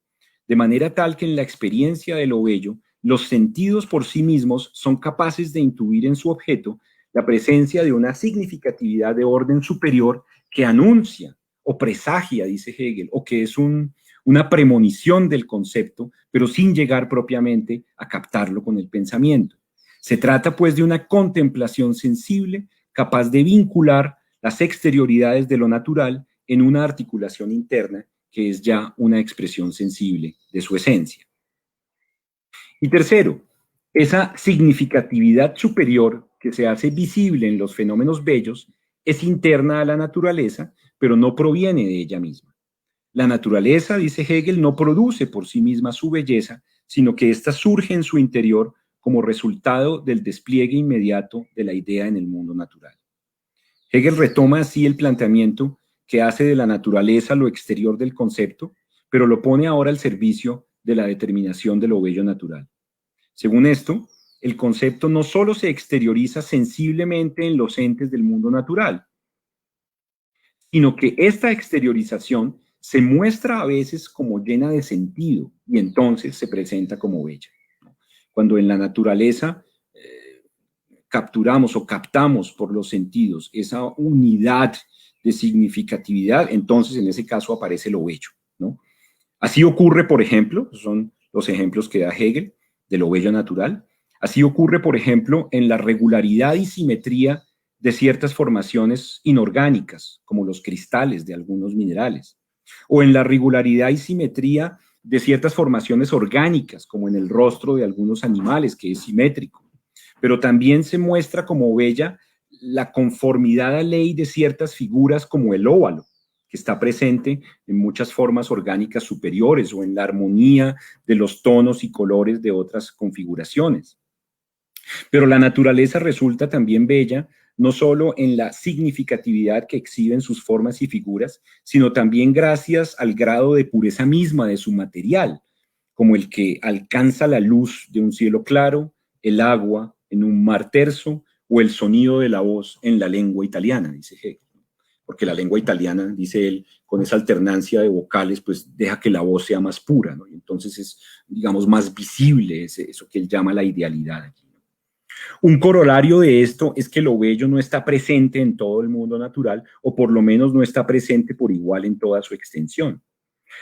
de manera tal que en la experiencia de lo bello, los sentidos por sí mismos son capaces de intuir en su objeto la presencia de una significatividad de orden superior que anuncia o presagia, dice Hegel, o que es una premonición del concepto, pero sin llegar propiamente a captarlo con el pensamiento. Se trata pues de una contemplación sensible capaz de vincular las exterioridades de lo natural en una articulación interna que es ya una expresión sensible de su esencia. Y tercero, esa significatividad superior que se hace visible en los fenómenos bellos es interna a la naturaleza, pero no proviene de ella misma. La naturaleza, dice Hegel, no produce por sí misma su belleza, sino que ésta surge en su interior como resultado del despliegue inmediato de la idea en el mundo natural. Hegel retoma así el planteamiento que hace de la naturaleza lo exterior del concepto, pero lo pone ahora al servicio de la determinación de lo bello natural. Según esto, el concepto no solo se exterioriza sensiblemente en los entes del mundo natural, sino que esta exteriorización se muestra a veces como llena de sentido y entonces se presenta como bella. Cuando en la naturaleza capturamos o captamos por los sentidos esa unidad de significatividad, entonces en ese caso aparece lo bello, ¿no? Así ocurre, por ejemplo, son los ejemplos que da Hegel de lo bello natural, así ocurre, por ejemplo, en la regularidad y simetría de ciertas formaciones inorgánicas, como los cristales de algunos minerales, o en la regularidad y simetría de ciertas formaciones orgánicas, como en el rostro de algunos animales, que es simétrico. pero también se muestra como bella la conformidad a ley de ciertas figuras como el óvalo, que está presente en muchas formas orgánicas superiores o en la armonía de los tonos y colores de otras configuraciones. Pero la naturaleza resulta también bella no solo en la significatividad que exhiben sus formas y figuras, sino también gracias al grado de pureza misma de su material, como el que alcanza la luz de un cielo claro, el agua en un mar terso o el sonido de la voz en la lengua italiana, dice Hegel. Porque la lengua italiana, dice él, con esa alternancia de vocales, pues deja que la voz sea más pura, ¿no? Y entonces es, digamos, más visible eso que él llama la idealidad aquí. Un corolario de esto es que lo bello no está presente en todo el mundo natural, o por lo menos no está presente por igual en toda su extensión.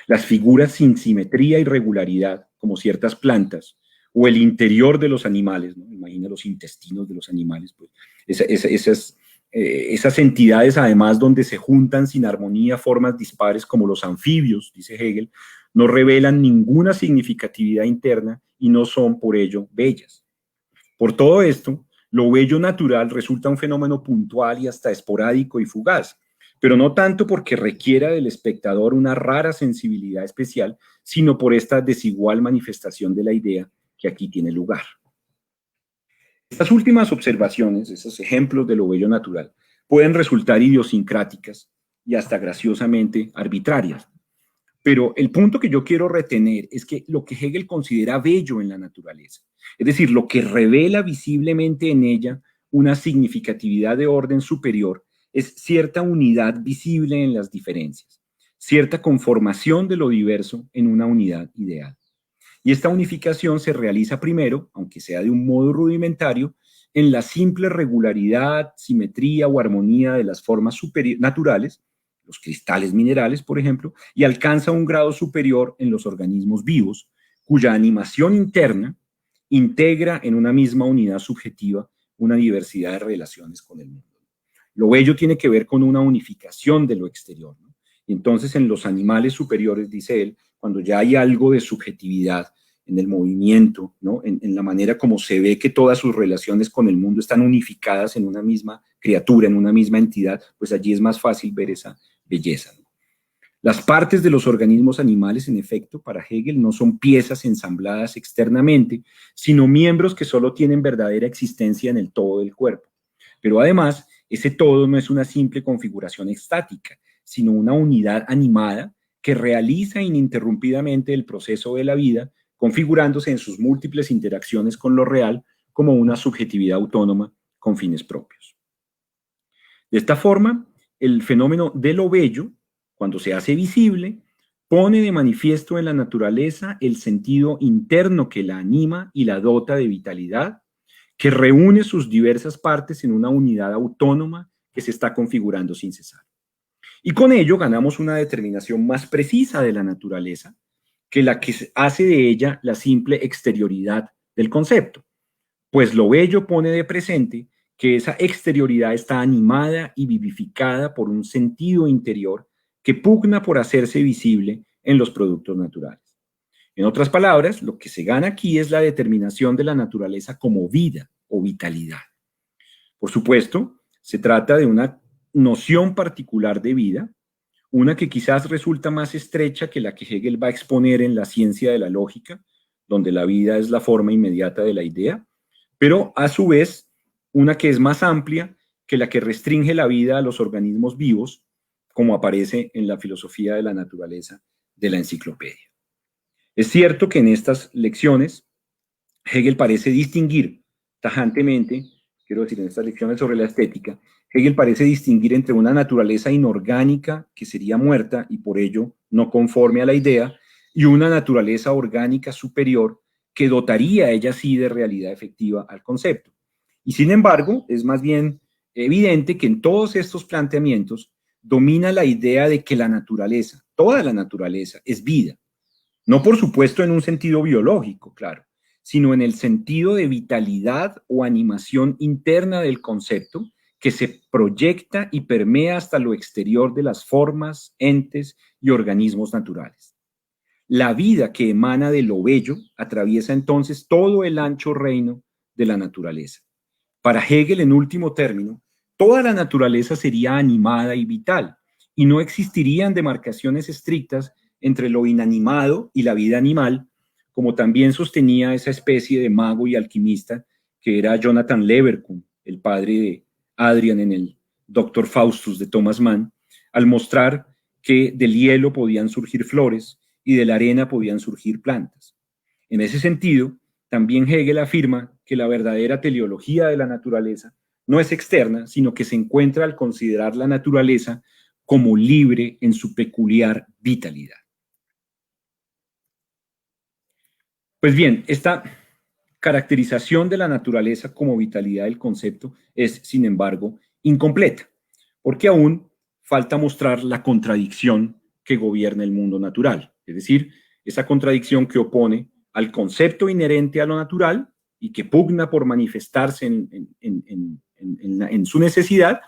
Las figuras sin simetría y regularidad, como ciertas plantas, o el interior de los animales, ¿no? Imagina los intestinos de los animales, pues esas entidades además donde se juntan sin armonía formas dispares como los anfibios, dice Hegel, no revelan ninguna significatividad interna y no son por ello bellas. Por todo esto, lo bello natural resulta un fenómeno puntual y hasta esporádico y fugaz, pero no tanto porque requiera del espectador una rara sensibilidad especial, sino por esta desigual manifestación de la idea que aquí tiene lugar. Estas últimas observaciones, esos ejemplos de lo bello natural, pueden resultar idiosincráticas y hasta graciosamente arbitrarias. Pero el punto que yo quiero retener es que lo que Hegel considera bello en la naturaleza, es decir, lo que revela visiblemente en ella una significatividad de orden superior, es cierta unidad visible en las diferencias, cierta conformación de lo diverso en una unidad ideal. Y esta unificación se realiza primero, aunque sea de un modo rudimentario, en la simple regularidad, simetría o armonía de las formas naturales, los cristales minerales, por ejemplo, y alcanza un grado superior en los organismos vivos, cuya animación interna integra en una misma unidad subjetiva una diversidad de relaciones con el mundo. Lo bello tiene que ver con una unificación de lo exterior, ¿no? Y entonces en los animales superiores, dice él, cuando ya hay algo de subjetividad en el movimiento, ¿no? En la manera como se ve que todas sus relaciones con el mundo están unificadas en una misma criatura, en una misma entidad, pues allí es más fácil ver esa belleza, ¿no? Las partes de los organismos animales, en efecto, para Hegel, no son piezas ensambladas externamente, sino miembros que solo tienen verdadera existencia en el todo del cuerpo. Pero además, ese todo no es una simple configuración estática, sino una unidad animada que realiza ininterrumpidamente el proceso de la vida, configurándose en sus múltiples interacciones con lo real como una subjetividad autónoma con fines propios. De esta forma, el fenómeno de lo bello, cuando se hace visible, pone de manifiesto en la naturaleza el sentido interno que la anima y la dota de vitalidad, que reúne sus diversas partes en una unidad autónoma que se está configurando sin cesar. Y con ello ganamos una determinación más precisa de la naturaleza que la que hace de ella la simple exterioridad del concepto, pues lo bello pone de presente que esa exterioridad está animada y vivificada por un sentido interior que pugna por hacerse visible en los productos naturales. En otras palabras, lo que se gana aquí es la determinación de la naturaleza como vida o vitalidad. Por supuesto, se trata de una noción particular de vida, una que quizás resulta más estrecha que la que Hegel va a exponer en la ciencia de la lógica, donde la vida es la forma inmediata de la idea, pero a su vez una que es más amplia que la que restringe la vida a los organismos vivos, como aparece en la filosofía de la naturaleza de la enciclopedia. Es cierto que en estas lecciones Hegel parece distinguir tajantemente, quiero decir, en estas lecciones sobre la estética, Hegel parece distinguir entre una naturaleza inorgánica que sería muerta y por ello no conforme a la idea, y una naturaleza orgánica superior que dotaría ella sí de realidad efectiva al concepto. Y sin embargo, es más bien evidente que en todos estos planteamientos domina la idea de que la naturaleza, toda la naturaleza, es vida. No, por supuesto, en un sentido biológico, claro, sino en el sentido de vitalidad o animación interna del concepto que se proyecta y permea hasta lo exterior de las formas, entes y organismos naturales. La vida que emana de lo bello atraviesa entonces todo el ancho reino de la naturaleza. Para Hegel, en último término, toda la naturaleza sería animada y vital, y no existirían demarcaciones estrictas entre lo inanimado y la vida animal, como también sostenía esa especie de mago y alquimista que era Jonathan Leverkuhn, el padre de Adrian en el Doctor Faustus de Thomas Mann, al mostrar que del hielo podían surgir flores y de la arena podían surgir plantas. En ese sentido, también Hegel afirma que la verdadera teleología de la naturaleza no es externa, sino que se encuentra al considerar la naturaleza como libre en su peculiar vitalidad. Pues bien, esta caracterización de la naturaleza como vitalidad del concepto es, sin embargo, incompleta, porque aún falta mostrar la contradicción que gobierna el mundo natural, es decir, esa contradicción que opone al concepto inherente a lo natural y que pugna por manifestarse en su necesidad,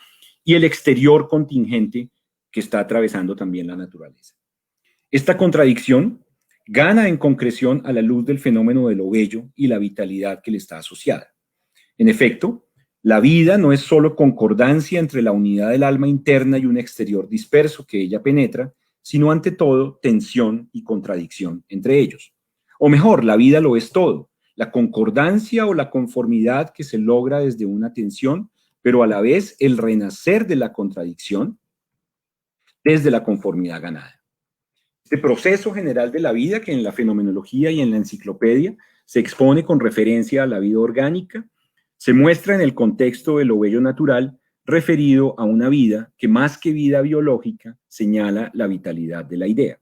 y el exterior contingente que está atravesando también la naturaleza. Esta contradicción gana en concreción a la luz del fenómeno de lo bello y la vitalidad que le está asociada. En efecto, la vida no es solo concordancia entre la unidad del alma interna y un exterior disperso que ella penetra, sino ante todo tensión y contradicción entre ellos. O mejor, la vida lo es todo, la concordancia o la conformidad que se logra desde una tensión, pero a la vez el renacer de la contradicción desde la conformidad ganada. Este proceso general de la vida que en la fenomenología y en la enciclopedia se expone con referencia a la vida orgánica, se muestra en el contexto de lo bello natural referido a una vida que más que vida biológica señala la vitalidad de la idea.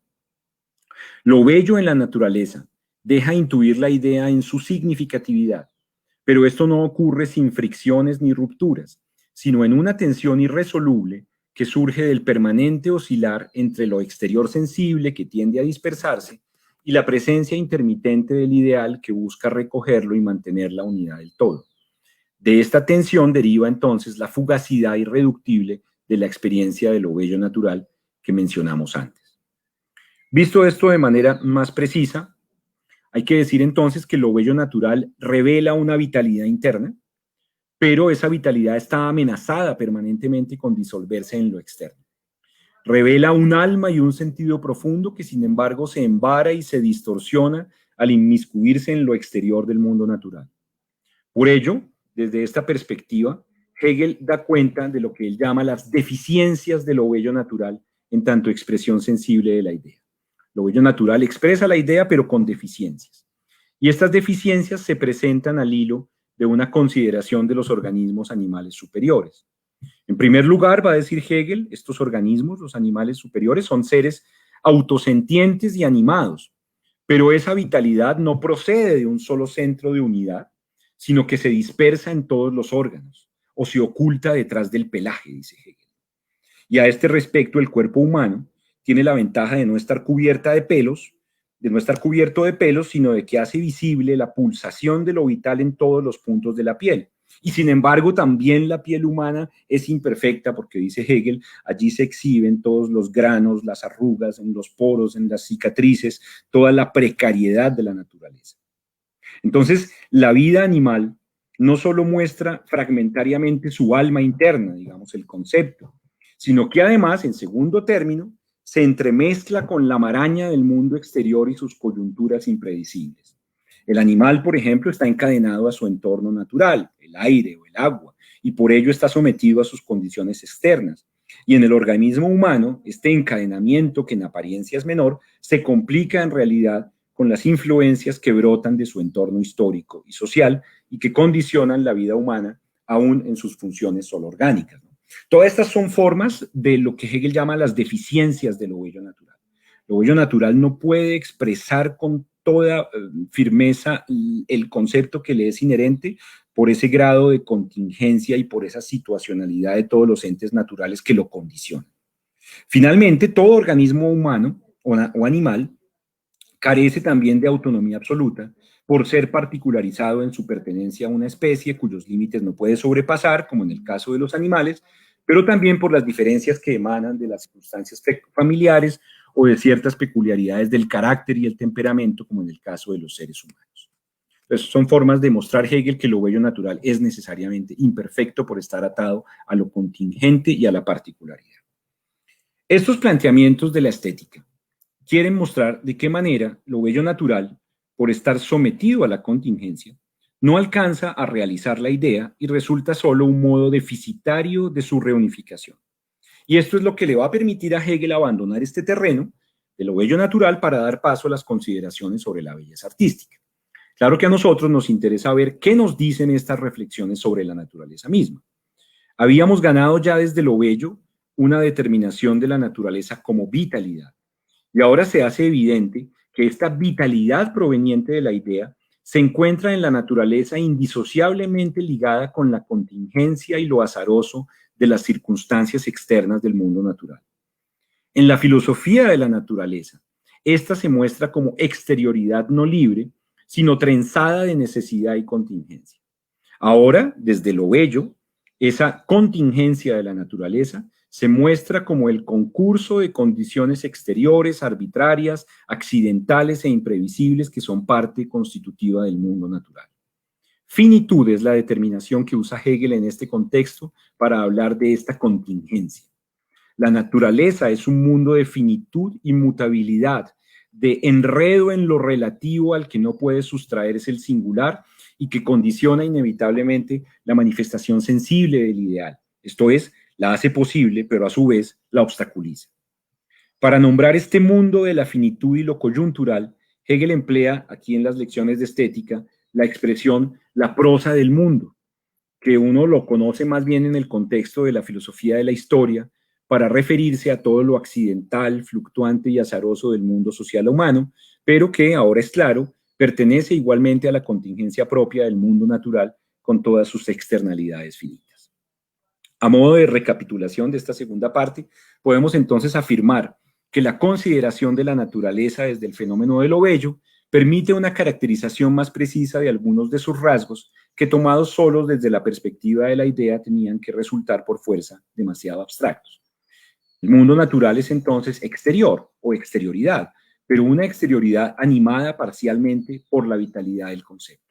Lo bello en la naturaleza deja intuir la idea en su significatividad, pero esto no ocurre sin fricciones ni rupturas, sino en una tensión irresoluble que surge del permanente oscilar entre lo exterior sensible que tiende a dispersarse y la presencia intermitente del ideal que busca recogerlo y mantener la unidad del todo. De esta tensión deriva entonces la fugacidad irreductible de la experiencia de lo bello natural que mencionamos antes. Visto esto de manera más precisa, hay que decir entonces que lo bello natural revela una vitalidad interna, pero esa vitalidad está amenazada permanentemente con disolverse en lo externo. Revela un alma y un sentido profundo que sin embargo se embara y se distorsiona al inmiscuirse en lo exterior del mundo natural. Por ello, desde esta perspectiva, Hegel da cuenta de lo que él llama las deficiencias de lo bello natural en tanto expresión sensible de la idea. Lo bello natural expresa la idea pero con deficiencias. Y estas deficiencias se presentan al hilo de una consideración de los organismos animales superiores. En primer lugar, va a decir Hegel, estos organismos, los animales superiores, son seres autosentientes y animados, pero esa vitalidad no procede de un solo centro de unidad, sino que se dispersa en todos los órganos o se oculta detrás del pelaje, dice Hegel. Y a este respecto, el cuerpo humano tiene la ventaja de no estar cubierto de pelos, sino de que hace visible la pulsación de lo vital en todos los puntos de la piel. Y sin embargo, también la piel humana es imperfecta porque, dice Hegel, allí se exhiben todos los granos, las arrugas, en los poros, en las cicatrices, toda la precariedad de la naturaleza. Entonces, la vida animal no solo muestra fragmentariamente su alma interna, digamos, el concepto, sino que además, en segundo término, se entremezcla con la maraña del mundo exterior y sus coyunturas impredecibles. El animal, por ejemplo, está encadenado a su entorno natural, el aire o el agua, y por ello está sometido a sus condiciones externas. Y en el organismo humano, este encadenamiento, que en apariencia es menor, se complica en realidad con las influencias que brotan de su entorno histórico y social y que condicionan la vida humana aún en sus funciones solo orgánicas, ¿no? Todas estas son formas de lo que Hegel llama las deficiencias de lo bello natural. Lo bello natural no puede expresar con toda firmeza el concepto que le es inherente por ese grado de contingencia y por esa situacionalidad de todos los entes naturales que lo condicionan. Finalmente, todo organismo humano o animal carece también de autonomía absoluta por ser particularizado en su pertenencia a una especie cuyos límites no puede sobrepasar, como en el caso de los animales, pero también por las diferencias que emanan de las circunstancias familiares o de ciertas peculiaridades del carácter y el temperamento, como en el caso de los seres humanos. Pues son formas de mostrar Hegel que lo bello natural es necesariamente imperfecto por estar atado a lo contingente y a la particularidad. Estos planteamientos de la estética quieren mostrar de qué manera lo bello natural, por estar sometido a la contingencia, no alcanza a realizar la idea y resulta solo un modo deficitario de su reunificación. Y esto es lo que le va a permitir a Hegel abandonar este terreno de lo bello natural para dar paso a las consideraciones sobre la belleza artística. Claro que a nosotros nos interesa ver qué nos dicen estas reflexiones sobre la naturaleza misma. Habíamos ganado ya desde lo bello una determinación de la naturaleza como vitalidad. Y ahora se hace evidente que esta vitalidad proveniente de la idea se encuentra en la naturaleza indisociablemente ligada con la contingencia y lo azaroso de las circunstancias externas del mundo natural. En la filosofía de la naturaleza, esta se muestra como exterioridad no libre, sino trenzada de necesidad y contingencia. Ahora, desde lo bello, esa contingencia de la naturaleza se muestra como el concurso de condiciones exteriores, arbitrarias, accidentales e imprevisibles que son parte constitutiva del mundo natural. Finitud es la determinación que usa Hegel en este contexto para hablar de esta contingencia. La naturaleza es un mundo de finitud y mutabilidad, de enredo en lo relativo al que no puede sustraerse el singular y que condiciona inevitablemente la manifestación sensible del ideal. Esto es, la hace posible, pero a su vez la obstaculiza. Para nombrar este mundo de la finitud y lo coyuntural, Hegel emplea aquí en las lecciones de estética la expresión la prosa del mundo, que uno lo conoce más bien en el contexto de la filosofía de la historia, para referirse a todo lo accidental, fluctuante y azaroso del mundo social humano, pero que, ahora es claro, pertenece igualmente a la contingencia propia del mundo natural con todas sus externalidades finitas. A modo de recapitulación de esta segunda parte, podemos entonces afirmar que la consideración de la naturaleza desde el fenómeno de lo bello permite una caracterización más precisa de algunos de sus rasgos que tomados solos desde la perspectiva de la idea tenían que resultar por fuerza demasiado abstractos. El mundo natural es entonces exterior o exterioridad, pero una exterioridad animada parcialmente por la vitalidad del concepto.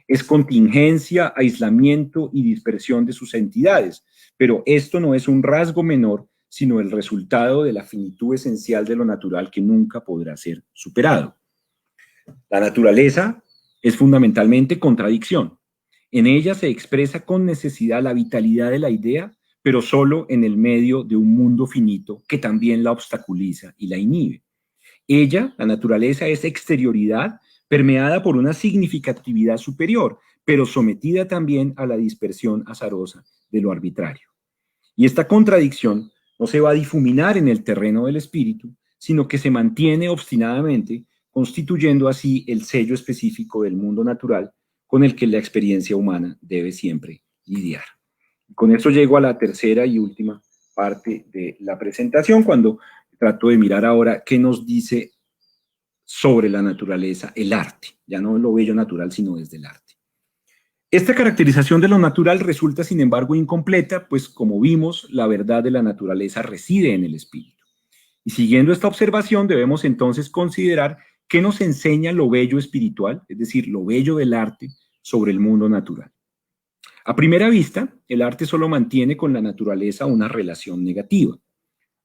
Es contingencia, aislamiento y dispersión de sus entidades, pero esto no es un rasgo menor, sino el resultado de la finitud esencial de lo natural que nunca podrá ser superado. La naturaleza es fundamentalmente contradicción. En ella se expresa con necesidad la vitalidad de la idea, pero solo en el medio de un mundo finito que también la obstaculiza y la inhibe. Ella, la naturaleza, es exterioridad permeada por una significatividad superior, pero sometida también a la dispersión azarosa de lo arbitrario. Y esta contradicción no se va a difuminar en el terreno del espíritu, sino que se mantiene obstinadamente, constituyendo así el sello específico del mundo natural con el que la experiencia humana debe siempre lidiar. Con eso llego a la tercera y última parte de la presentación, cuando trato de mirar ahora qué nos dice sobre la naturaleza el arte, ya no lo bello natural, sino desde el arte. Esta caracterización de lo natural resulta, sin embargo, incompleta, pues como vimos, la verdad de la naturaleza reside en el espíritu. Y siguiendo esta observación, debemos entonces considerar qué nos enseña lo bello espiritual, es decir, lo bello del arte, sobre el mundo natural. A primera vista, el arte solo mantiene con la naturaleza una relación negativa.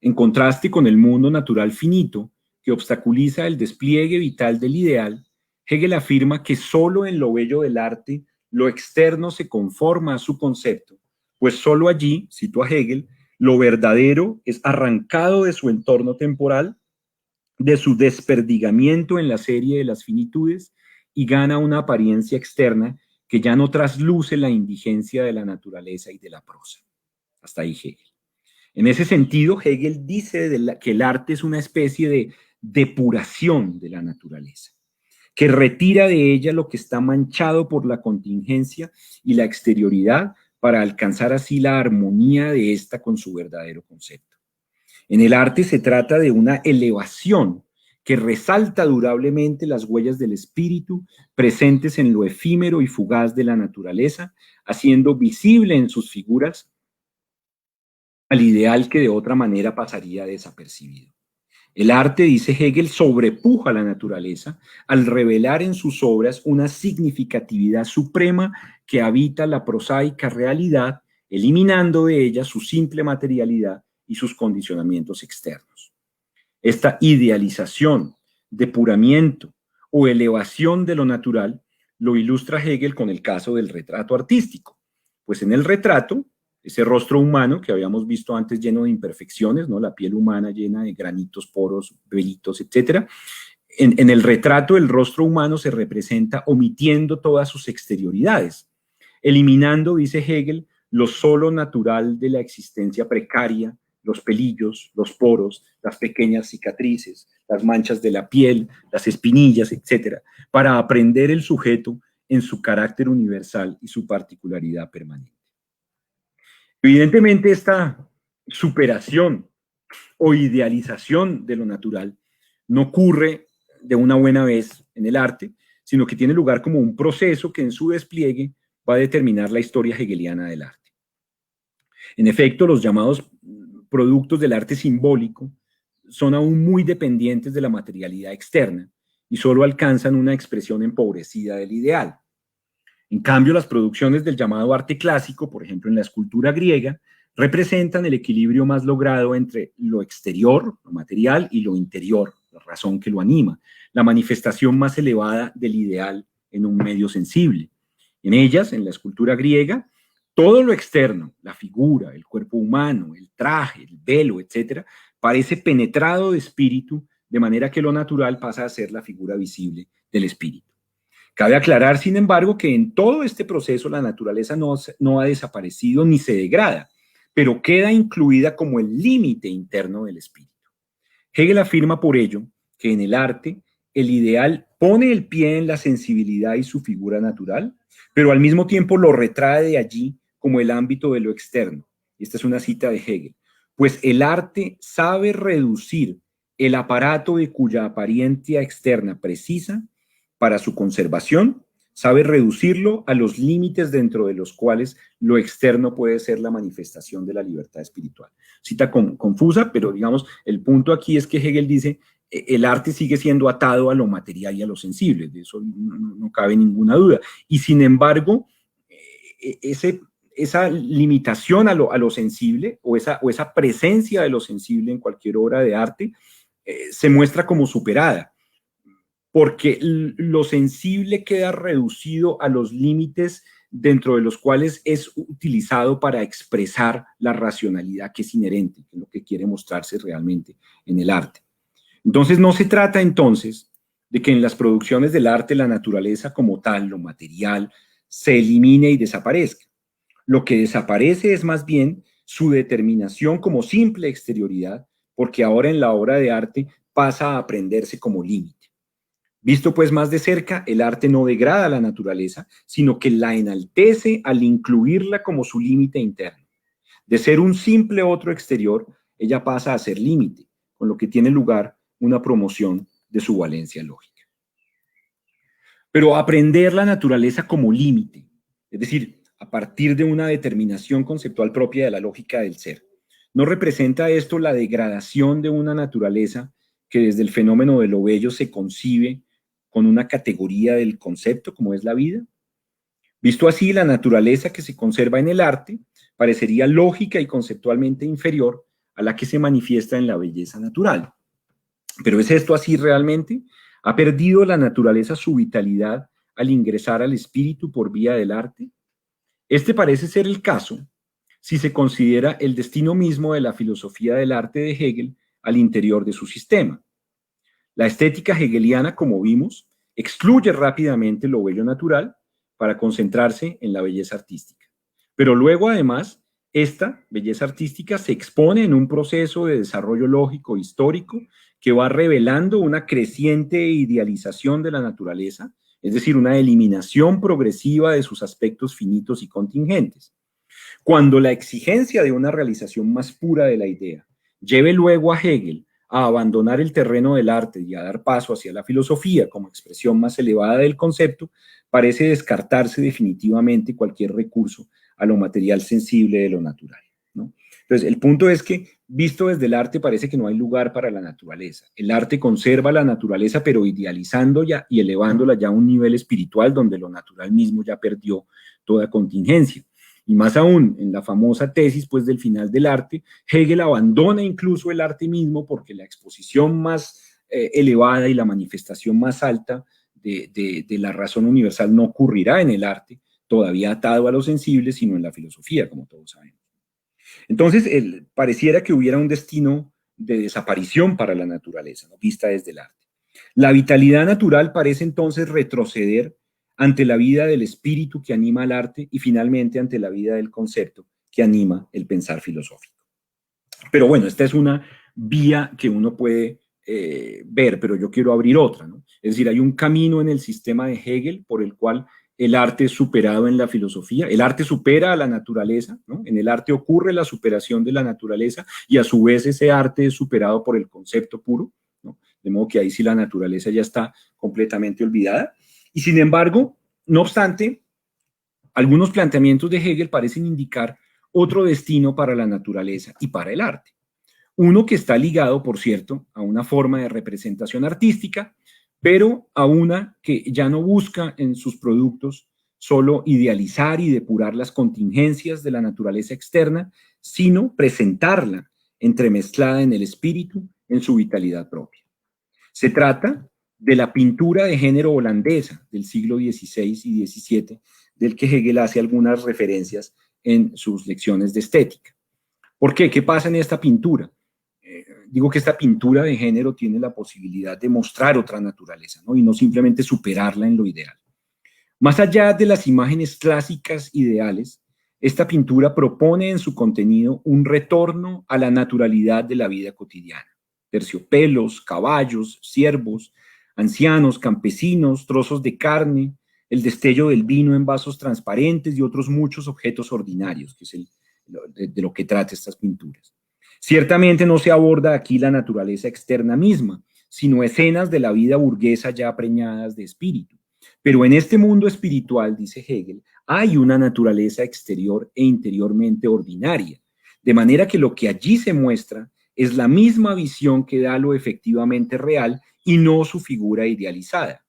En contraste con el mundo natural finito, que obstaculiza el despliegue vital del ideal, Hegel afirma que solo en lo bello del arte lo externo se conforma a su concepto, pues solo allí, cito a Hegel, lo verdadero es arrancado de su entorno temporal, de su desperdigamiento en la serie de las finitudes y gana una apariencia externa que ya no trasluce la indigencia de la naturaleza y de la prosa. Hasta ahí Hegel. En ese sentido, Hegel dice que el arte es una especie de depuración de la naturaleza, que retira de ella lo que está manchado por la contingencia y la exterioridad para alcanzar así la armonía de esta con su verdadero concepto. En el arte se trata de una elevación que resalta durablemente las huellas del espíritu presentes en lo efímero y fugaz de la naturaleza, haciendo visible en sus figuras al ideal que de otra manera pasaría desapercibido. El arte, dice Hegel, sobrepuja a la naturaleza al revelar en sus obras una significatividad suprema que habita la prosaica realidad, eliminando de ella su simple materialidad y sus condicionamientos externos. Esta idealización, depuramiento o elevación de lo natural lo ilustra Hegel con el caso del retrato artístico, pues en el retrato, ese rostro humano que habíamos visto antes lleno de imperfecciones, ¿no? La piel humana llena de granitos, poros, velitos, etc. En el retrato el rostro humano se representa omitiendo todas sus exterioridades, eliminando, dice Hegel, lo solo natural de la existencia precaria, los pelillos, los poros, las pequeñas cicatrices, las manchas de la piel, las espinillas, etc., para aprender el sujeto en su carácter universal y su particularidad permanente. Evidentemente, esta superación o idealización de lo natural no ocurre de una buena vez en el arte, sino que tiene lugar como un proceso que en su despliegue va a determinar la historia hegeliana del arte. En efecto, los llamados productos del arte simbólico son aún muy dependientes de la materialidad externa y solo alcanzan una expresión empobrecida del ideal. En cambio, las producciones del llamado arte clásico, por ejemplo en la escultura griega, representan el equilibrio más logrado entre lo exterior, lo material, y lo interior, la razón que lo anima, la manifestación más elevada del ideal en un medio sensible. En ellas, en la escultura griega, todo lo externo, la figura, el cuerpo humano, el traje, el velo, etc., parece penetrado de espíritu, de manera que lo natural pasa a ser la figura visible del espíritu. Cabe aclarar, sin embargo, que en todo este proceso la naturaleza no ha desaparecido ni se degrada, pero queda incluida como el límite interno del espíritu. Hegel afirma por ello que en el arte el ideal pone el pie en la sensibilidad y su figura natural, pero al mismo tiempo lo retrae de allí como el ámbito de lo externo. Esta es una cita de Hegel. Pues el arte sabe reducir el aparato de cuya apariencia externa precisa para su conservación, sabe reducirlo a los límites dentro de los cuales lo externo puede ser la manifestación de la libertad espiritual. Cita confusa, pero digamos, el punto aquí es que Hegel dice, el arte sigue siendo atado a lo material y a lo sensible, de eso no cabe ninguna duda. Y sin embargo, esa limitación a lo sensible o esa presencia de lo sensible en cualquier obra de arte se muestra como superada, porque lo sensible queda reducido a los límites dentro de los cuales es utilizado para expresar la racionalidad que es inherente, que es lo que quiere mostrarse realmente en el arte. Entonces no se trata entonces de que en las producciones del arte la naturaleza como tal, lo material, se elimine y desaparezca. Lo que desaparece es más bien su determinación como simple exterioridad, porque ahora en la obra de arte pasa a aprenderse como límite. Visto pues más de cerca, el arte no degrada la naturaleza, sino que la enaltece al incluirla como su límite interno. De ser un simple otro exterior, ella pasa a ser límite, con lo que tiene lugar una promoción de su valencia lógica. Pero aprender la naturaleza como límite, es decir, a partir de una determinación conceptual propia de la lógica del ser, ¿no representa esto la degradación de una naturaleza que desde el fenómeno de lo bello se concibe con una categoría del concepto como es la vida? Visto así, la naturaleza que se conserva en el arte parecería lógica y conceptualmente inferior a la que se manifiesta en la belleza natural. ¿Pero es esto así realmente? ¿Ha perdido la naturaleza su vitalidad al ingresar al espíritu por vía del arte? Este parece ser el caso si se considera el destino mismo de la filosofía del arte de Hegel al interior de su sistema. La estética hegeliana, como vimos, excluye rápidamente lo bello natural para concentrarse en la belleza artística. Pero luego, además, esta belleza artística se expone en un proceso de desarrollo lógico histórico que va revelando una creciente idealización de la naturaleza, es decir, una eliminación progresiva de sus aspectos finitos y contingentes. Cuando la exigencia de una realización más pura de la idea lleve luego a Hegel a abandonar el terreno del arte y a dar paso hacia la filosofía como expresión más elevada del concepto, parece descartarse definitivamente cualquier recurso a lo material sensible de lo natural, ¿no? Entonces, el punto es que, visto desde el arte, parece que no hay lugar para la naturaleza. El arte conserva la naturaleza, pero idealizándola y elevándola ya a un nivel espiritual donde lo natural mismo ya perdió toda contingencia. Y más aún, en la famosa tesis pues, del final del arte, Hegel abandona incluso el arte mismo porque la exposición más elevada y la manifestación más alta de la razón universal no ocurrirá en el arte, todavía atado a lo sensible, sino en la filosofía, como todos sabemos. Entonces, pareciera que hubiera un destino de desaparición para la naturaleza, ¿no? Vista desde el arte. La vitalidad natural parece entonces retroceder ante la vida del espíritu que anima al arte y finalmente ante la vida del concepto que anima el pensar filosófico. Pero bueno, esta es una vía que uno puede ver, pero yo quiero abrir otra, ¿no? Es decir, hay un camino en el sistema de Hegel por el cual el arte es superado en la filosofía, el arte supera a la naturaleza, ¿no? En el arte ocurre la superación de la naturaleza y a su vez ese arte es superado por el concepto puro, ¿no? De modo que ahí sí la naturaleza ya está completamente olvidada. Y sin embargo, no obstante, algunos planteamientos de Hegel parecen indicar otro destino para la naturaleza y para el arte. Uno que está ligado, por cierto, a una forma de representación artística, pero a una que ya no busca en sus productos solo idealizar y depurar las contingencias de la naturaleza externa, sino presentarla entremezclada en el espíritu, en su vitalidad propia. Se trata de la pintura de género holandesa del siglo XVI y XVII, del que Hegel hace algunas referencias en sus lecciones de estética. ¿Por qué? ¿Qué pasa en esta pintura? Digo que esta pintura de género tiene la posibilidad de mostrar otra naturaleza, ¿no? Y no simplemente superarla en lo ideal. Más allá de las imágenes clásicas ideales, esta pintura propone en su contenido un retorno a la naturalidad de la vida cotidiana. Terciopelos, caballos, ciervos, ancianos, campesinos, trozos de carne, el destello del vino en vasos transparentes y otros muchos objetos ordinarios, que es de lo que trata estas pinturas. Ciertamente no se aborda aquí la naturaleza externa misma, sino escenas de la vida burguesa ya preñadas de espíritu. Pero en este mundo espiritual, dice Hegel, hay una naturaleza exterior e interiormente ordinaria, de manera que lo que allí se muestra es la misma visión que da lo efectivamente real y no su figura idealizada.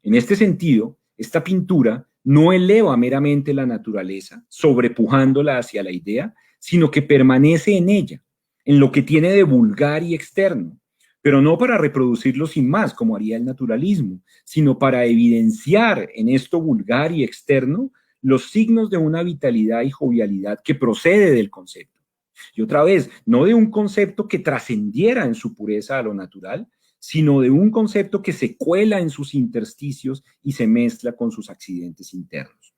En este sentido, esta pintura no eleva meramente la naturaleza, sobrepujándola hacia la idea, sino que permanece en ella, en lo que tiene de vulgar y externo, pero no para reproducirlo sin más, como haría el naturalismo, sino para evidenciar en esto vulgar y externo los signos de una vitalidad y jovialidad que procede del concepto. Y otra vez, no de un concepto que trascendiera en su pureza a lo natural, sino de un concepto que se cuela en sus intersticios y se mezcla con sus accidentes internos.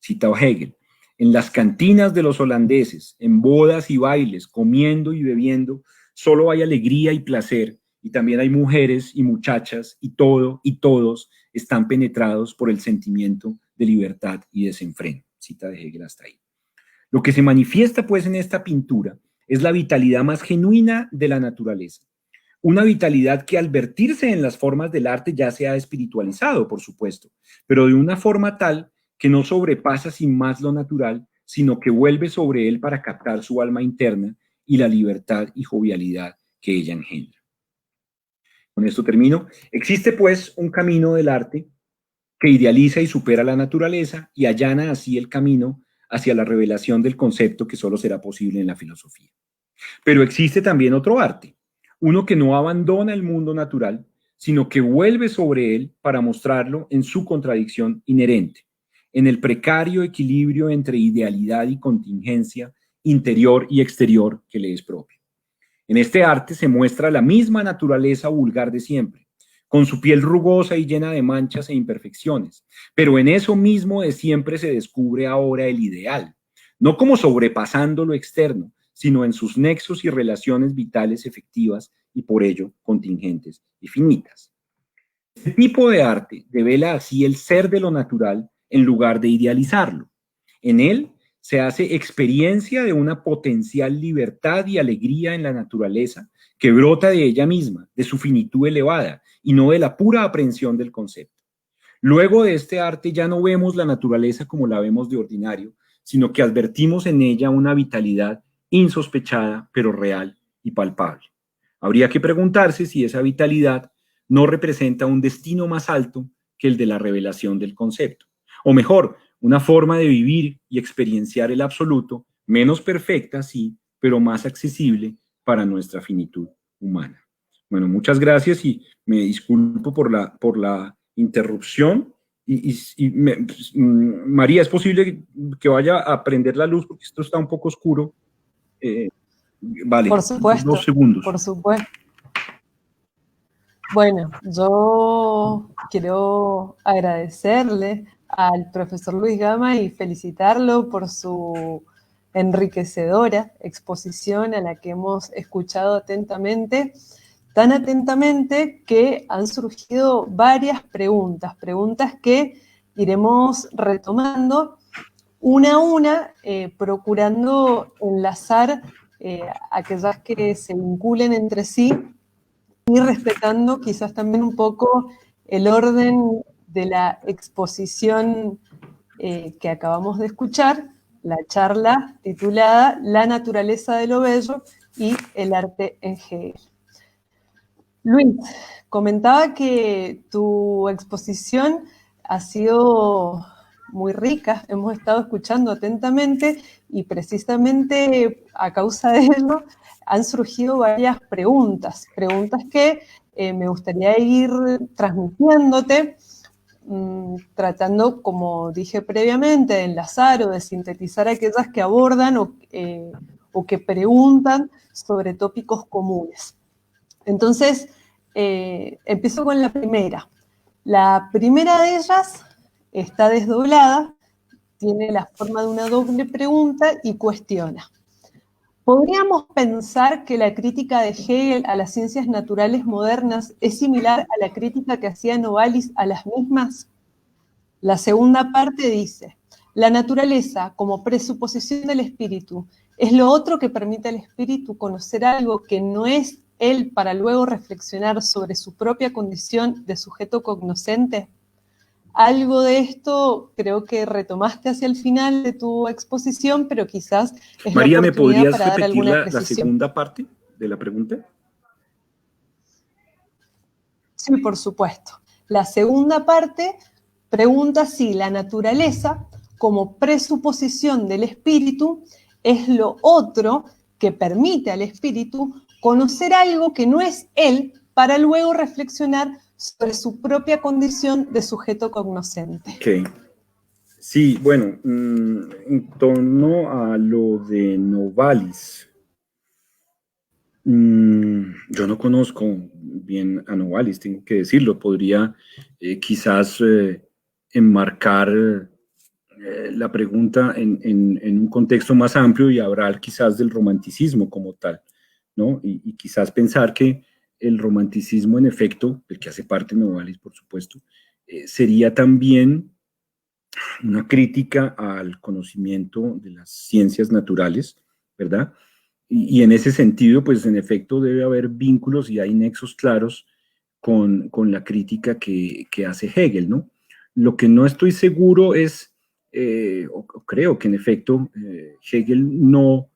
Cita Hegel: en las cantinas de los holandeses, en bodas y bailes, comiendo y bebiendo, solo hay alegría y placer, y también hay mujeres y muchachas, y todo y todos están penetrados por el sentimiento de libertad y desenfreno. Cita de Hegel hasta ahí. Lo que se manifiesta pues en esta pintura es la vitalidad más genuina de la naturaleza. Una vitalidad que al vertirse en las formas del arte ya se ha espiritualizado, por supuesto, pero de una forma tal que no sobrepasa sin más lo natural, sino que vuelve sobre él para captar su alma interna y la libertad y jovialidad que ella engendra. Con esto termino. Existe pues un camino del arte que idealiza y supera la naturaleza y allana así el camino hacia la revelación del concepto que solo será posible en la filosofía. Pero existe también otro arte, uno que no abandona el mundo natural, sino que vuelve sobre él para mostrarlo en su contradicción inherente, en el precario equilibrio entre idealidad y contingencia, interior y exterior que le es propio. En este arte se muestra la misma naturaleza vulgar de siempre, con su piel rugosa y llena de manchas e imperfecciones, pero en eso mismo de siempre se descubre ahora el ideal, no como sobrepasando lo externo, sino en sus nexos y relaciones vitales efectivas y por ello contingentes y finitas. Este tipo de arte devela así el ser de lo natural en lugar de idealizarlo. En él se hace experiencia de una potencial libertad y alegría en la naturaleza que brota de ella misma, de su finitud elevada, y no de la pura aprehensión del concepto. Luego de este arte ya no vemos la naturaleza como la vemos de ordinario, sino que advertimos en ella una vitalidad insospechada, pero real y palpable. Habría que preguntarse si esa vitalidad no representa un destino más alto que el de la revelación del concepto. O mejor, una forma de vivir y experienciar el absoluto, menos perfecta, sí, pero más accesible para nuestra finitud humana. Bueno, muchas gracias y me disculpo por la interrupción. María, ¿es posible que vaya a prender la luz? Porque esto está un poco oscuro. Vale, por supuesto, 2 segundos. Por supuesto. Bueno, yo quiero agradecerle al profesor Luis Gama y felicitarlo por su enriquecedora exposición a la que hemos escuchado atentamente, tan atentamente que han surgido varias preguntas que iremos retomando una a una, procurando enlazar aquellas que se vinculen entre sí y respetando quizás también un poco el orden de la exposición que acabamos de escuchar, la charla titulada La naturaleza de lo bello y el arte en Hegel. Luis, comentaba que tu exposición ha sido muy rica, hemos estado escuchando atentamente y precisamente a causa de ello han surgido varias preguntas que me gustaría ir transmitiéndote, tratando, como dije previamente, de enlazar o de sintetizar aquellas que abordan o que preguntan sobre tópicos comunes. Entonces, empiezo con la primera. La primera de ellas está desdoblada, tiene la forma de una doble pregunta y cuestiona. ¿Podríamos pensar que la crítica de Hegel a las ciencias naturales modernas es similar a la crítica que hacía Novalis a las mismas? La segunda parte dice, la naturaleza como presuposición del espíritu es lo otro que permite al espíritu conocer algo que no es él para luego reflexionar sobre su propia condición de sujeto cognoscente. Algo de esto creo que retomaste hacia el final de tu exposición, pero quizás es María, la ¿me oportunidad podrías para dar repetir alguna la precisión. segunda parte de la pregunta? Sí, por supuesto. La segunda parte pregunta si la naturaleza, como presuposición del espíritu, es lo otro que permite al espíritu conocer algo que no es él para luego reflexionar sobre su propia condición de sujeto cognoscente. Ok. Sí, bueno, en torno a lo de Novalis, yo no conozco bien a Novalis, tengo que decirlo. Podría quizás enmarcar la pregunta en un contexto más amplio y hablar quizás del romanticismo como tal, ¿no? Y quizás pensar que el romanticismo, en efecto, del que hace parte Novalis, por supuesto, sería también una crítica al conocimiento de las ciencias naturales, ¿verdad? Y en ese sentido, pues en efecto debe haber vínculos y hay nexos claros con la crítica que hace Hegel, ¿no? Lo que no estoy seguro es, o creo que en efecto Hegel no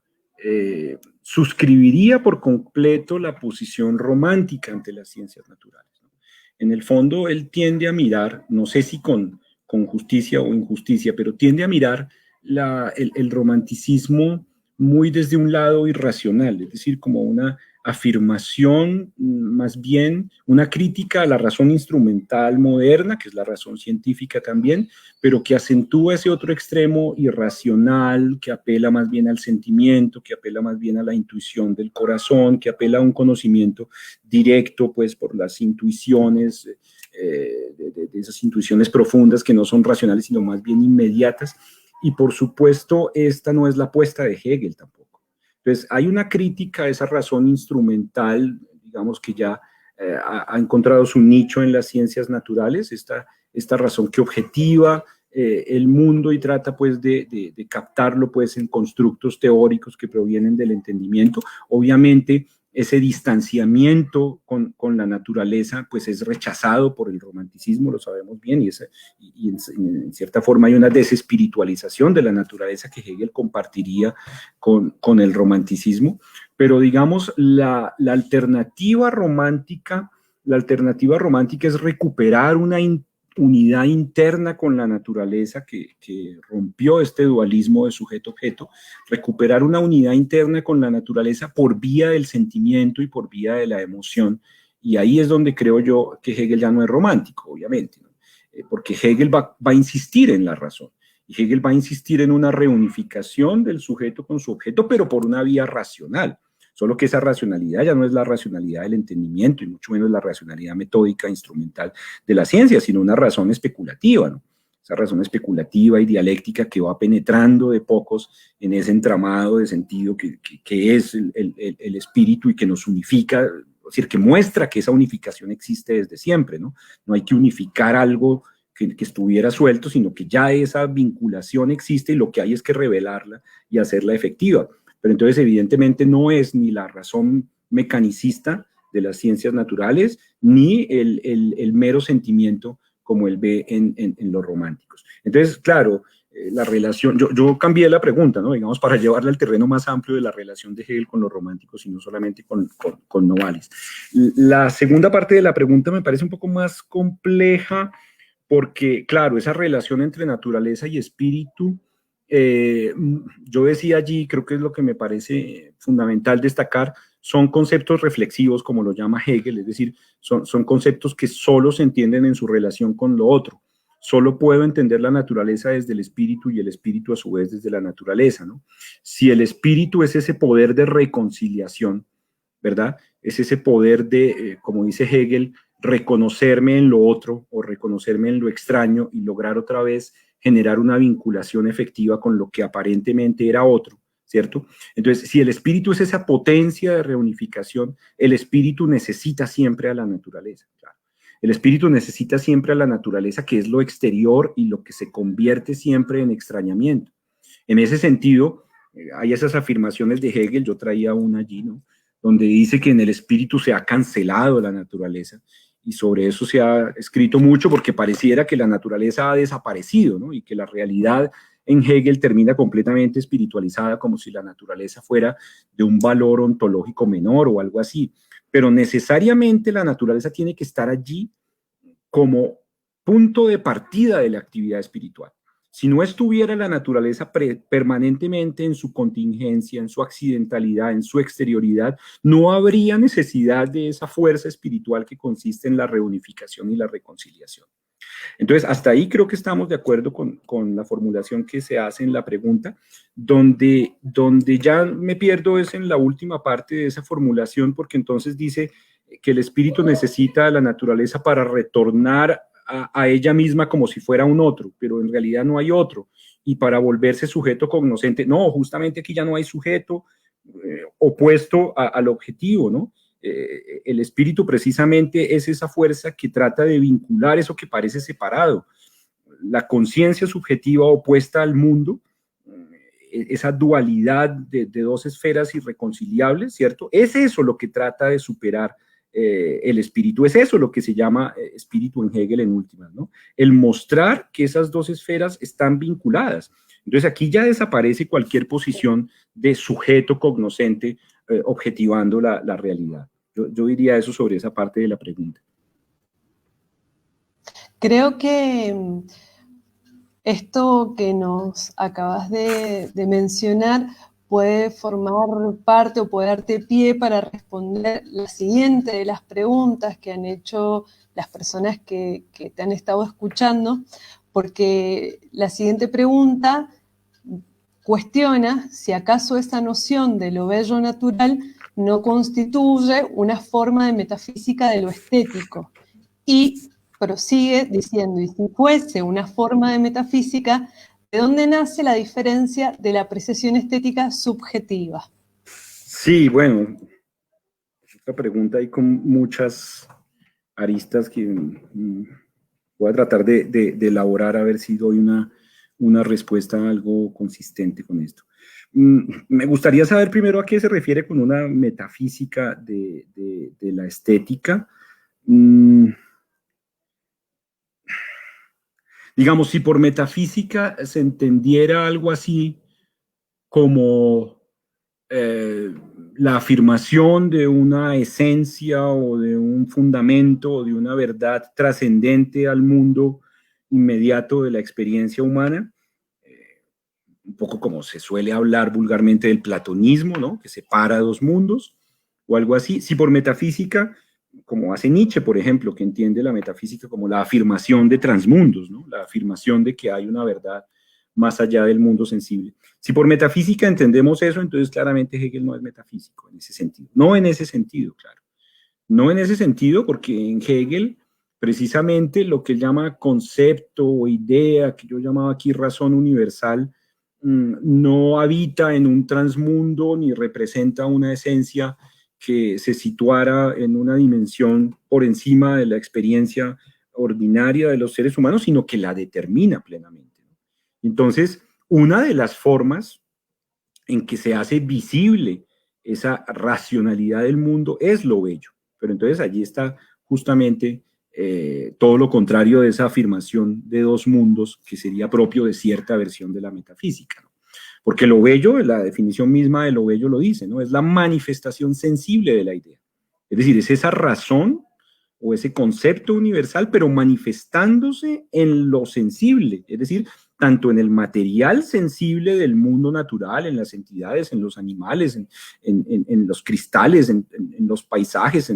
suscribiría por completo la posición romántica ante las ciencias naturales, ¿no? En el fondo, él tiende a mirar, no sé si con justicia o injusticia, pero tiende a mirar el romanticismo muy desde un lado irracional, es decir, como una afirmación, más bien una crítica a la razón instrumental moderna, que es la razón científica también, pero que acentúa ese otro extremo irracional, que apela más bien al sentimiento, que apela más bien a la intuición del corazón, que apela a un conocimiento directo, pues por las intuiciones, de esas intuiciones profundas que no son racionales, sino más bien inmediatas. Y por supuesto, esta no es la apuesta de Hegel tampoco. Entonces, hay una crítica a esa razón instrumental, digamos que ya ha encontrado su nicho en las ciencias naturales, esta razón que objetiva el mundo y trata pues de captarlo pues en constructos teóricos que provienen del entendimiento. Obviamente ese distanciamiento con la naturaleza, pues es rechazado por el romanticismo, lo sabemos bien, y en cierta forma hay una desespiritualización de la naturaleza que Hegel compartiría con el romanticismo, pero digamos, la alternativa romántica es recuperar una unidad interna con la naturaleza que rompió este dualismo de sujeto-objeto, recuperar una unidad interna con la naturaleza por vía del sentimiento y por vía de la emoción. Y ahí es donde creo yo que Hegel ya no es romántico, obviamente, ¿no? Porque Hegel va a insistir en la razón. Y Hegel va a insistir en una reunificación del sujeto con su objeto, pero por una vía racional. Solo que esa racionalidad ya no es la racionalidad del entendimiento y mucho menos la racionalidad metódica, instrumental de la ciencia, sino una razón especulativa, ¿no? Esa razón especulativa y dialéctica que va penetrando de pocos en ese entramado de sentido que es el espíritu y que nos unifica, es decir, que muestra que esa unificación existe desde siempre, ¿no? No hay que unificar algo que estuviera suelto, sino que ya esa vinculación existe y lo que hay es que revelarla y hacerla efectiva. Pero entonces evidentemente no es ni la razón mecanicista de las ciencias naturales, ni el mero sentimiento como él ve en los románticos. Entonces, claro, la relación, yo cambié la pregunta, ¿no? Digamos, para llevarla al terreno más amplio de la relación de Hegel con los románticos y no solamente con Novalis. La segunda parte de la pregunta me parece un poco más compleja porque, claro, esa relación entre naturaleza y espíritu, yo decía allí, creo que es lo que me parece fundamental destacar, son conceptos reflexivos, como lo llama Hegel, es decir, son conceptos que solo se entienden en su relación con lo otro. Solo puedo entender la naturaleza desde el espíritu y el espíritu a su vez desde la naturaleza, ¿no? Si el espíritu es ese poder de reconciliación, ¿verdad? Es ese poder de, como dice Hegel, reconocerme en lo otro o reconocerme en lo extraño y lograr otra vez generar una vinculación efectiva con lo que aparentemente era otro, ¿cierto? Entonces, si el espíritu es esa potencia de reunificación, el espíritu necesita siempre a la naturaleza, claro. El espíritu necesita siempre a la naturaleza, que es lo exterior y lo que se convierte siempre en extrañamiento. En ese sentido, hay esas afirmaciones de Hegel, yo traía una allí, ¿no? Donde dice que en el espíritu se ha cancelado la naturaleza, y sobre eso se ha escrito mucho porque pareciera que la naturaleza ha desaparecido, ¿no? Y que la realidad en Hegel termina completamente espiritualizada, como si la naturaleza fuera de un valor ontológico menor o algo así. Pero necesariamente la naturaleza tiene que estar allí como punto de partida de la actividad espiritual. Si no estuviera la naturaleza permanentemente en su contingencia, en su accidentalidad, en su exterioridad, no habría necesidad de esa fuerza espiritual que consiste en la reunificación y la reconciliación. Entonces, hasta ahí creo que estamos de acuerdo con la formulación que se hace en la pregunta. Donde ya me pierdo es en la última parte de esa formulación, porque entonces dice que el espíritu necesita a la naturaleza para retornar a ella misma como si fuera un otro, pero en realidad no hay otro, y para volverse sujeto cognoscente. No, justamente aquí ya no hay sujeto opuesto al objetivo, ¿no? El espíritu precisamente es esa fuerza que trata de vincular eso que parece separado. La conciencia subjetiva opuesta al mundo, esa dualidad de dos esferas irreconciliables, ¿cierto? Es eso lo que trata de superar el espíritu, es eso lo que se llama espíritu en Hegel en últimas, ¿no? El mostrar que esas dos esferas están vinculadas. Entonces aquí ya desaparece cualquier posición de sujeto cognoscente objetivando la realidad. Yo diría eso sobre esa parte de la pregunta. Creo que esto que nos acabas de mencionar puede formar parte o puede darte pie para responder la siguiente de las preguntas que han hecho las personas que te han estado escuchando, porque la siguiente pregunta cuestiona si acaso esa noción de lo bello natural no constituye una forma de metafísica de lo estético. Y prosigue diciendo, y si fuese una forma de metafísica, ¿de dónde nace la diferencia de la apreciación estética subjetiva? Sí, bueno, esta pregunta hay con muchas aristas que voy a tratar de elaborar a ver si doy una respuesta algo consistente con esto. Me gustaría saber primero a qué se refiere con una metafísica de la estética. Digamos, si por metafísica se entendiera algo así como la afirmación de una esencia o de un fundamento o de una verdad trascendente al mundo inmediato de la experiencia humana, un poco como se suele hablar vulgarmente del platonismo, ¿no? Que separa dos mundos o algo así. Si por metafísica, como hace Nietzsche, por ejemplo, que entiende la metafísica como la afirmación de transmundos, ¿no? La afirmación de que hay una verdad más allá del mundo sensible. Si por metafísica entendemos eso, entonces claramente Hegel no es metafísico en ese sentido. No en ese sentido, claro. No en ese sentido, porque en Hegel, precisamente lo que él llama concepto o idea, que yo llamaba aquí razón universal, no habita en un transmundo ni representa una esencia que se situara en una dimensión por encima de la experiencia ordinaria de los seres humanos, sino que la determina plenamente. Entonces, una de las formas en que se hace visible esa racionalidad del mundo es lo bello. Pero entonces allí está justamente todo lo contrario de esa afirmación de dos mundos que sería propio de cierta versión de la metafísica, ¿no? Porque lo bello, la definición misma de lo bello lo dice, ¿no? Es la manifestación sensible de la idea. Es decir, es esa razón o ese concepto universal, pero manifestándose en lo sensible, es decir, tanto en el material sensible del mundo natural, en las entidades, en los animales, en los cristales, en los paisajes,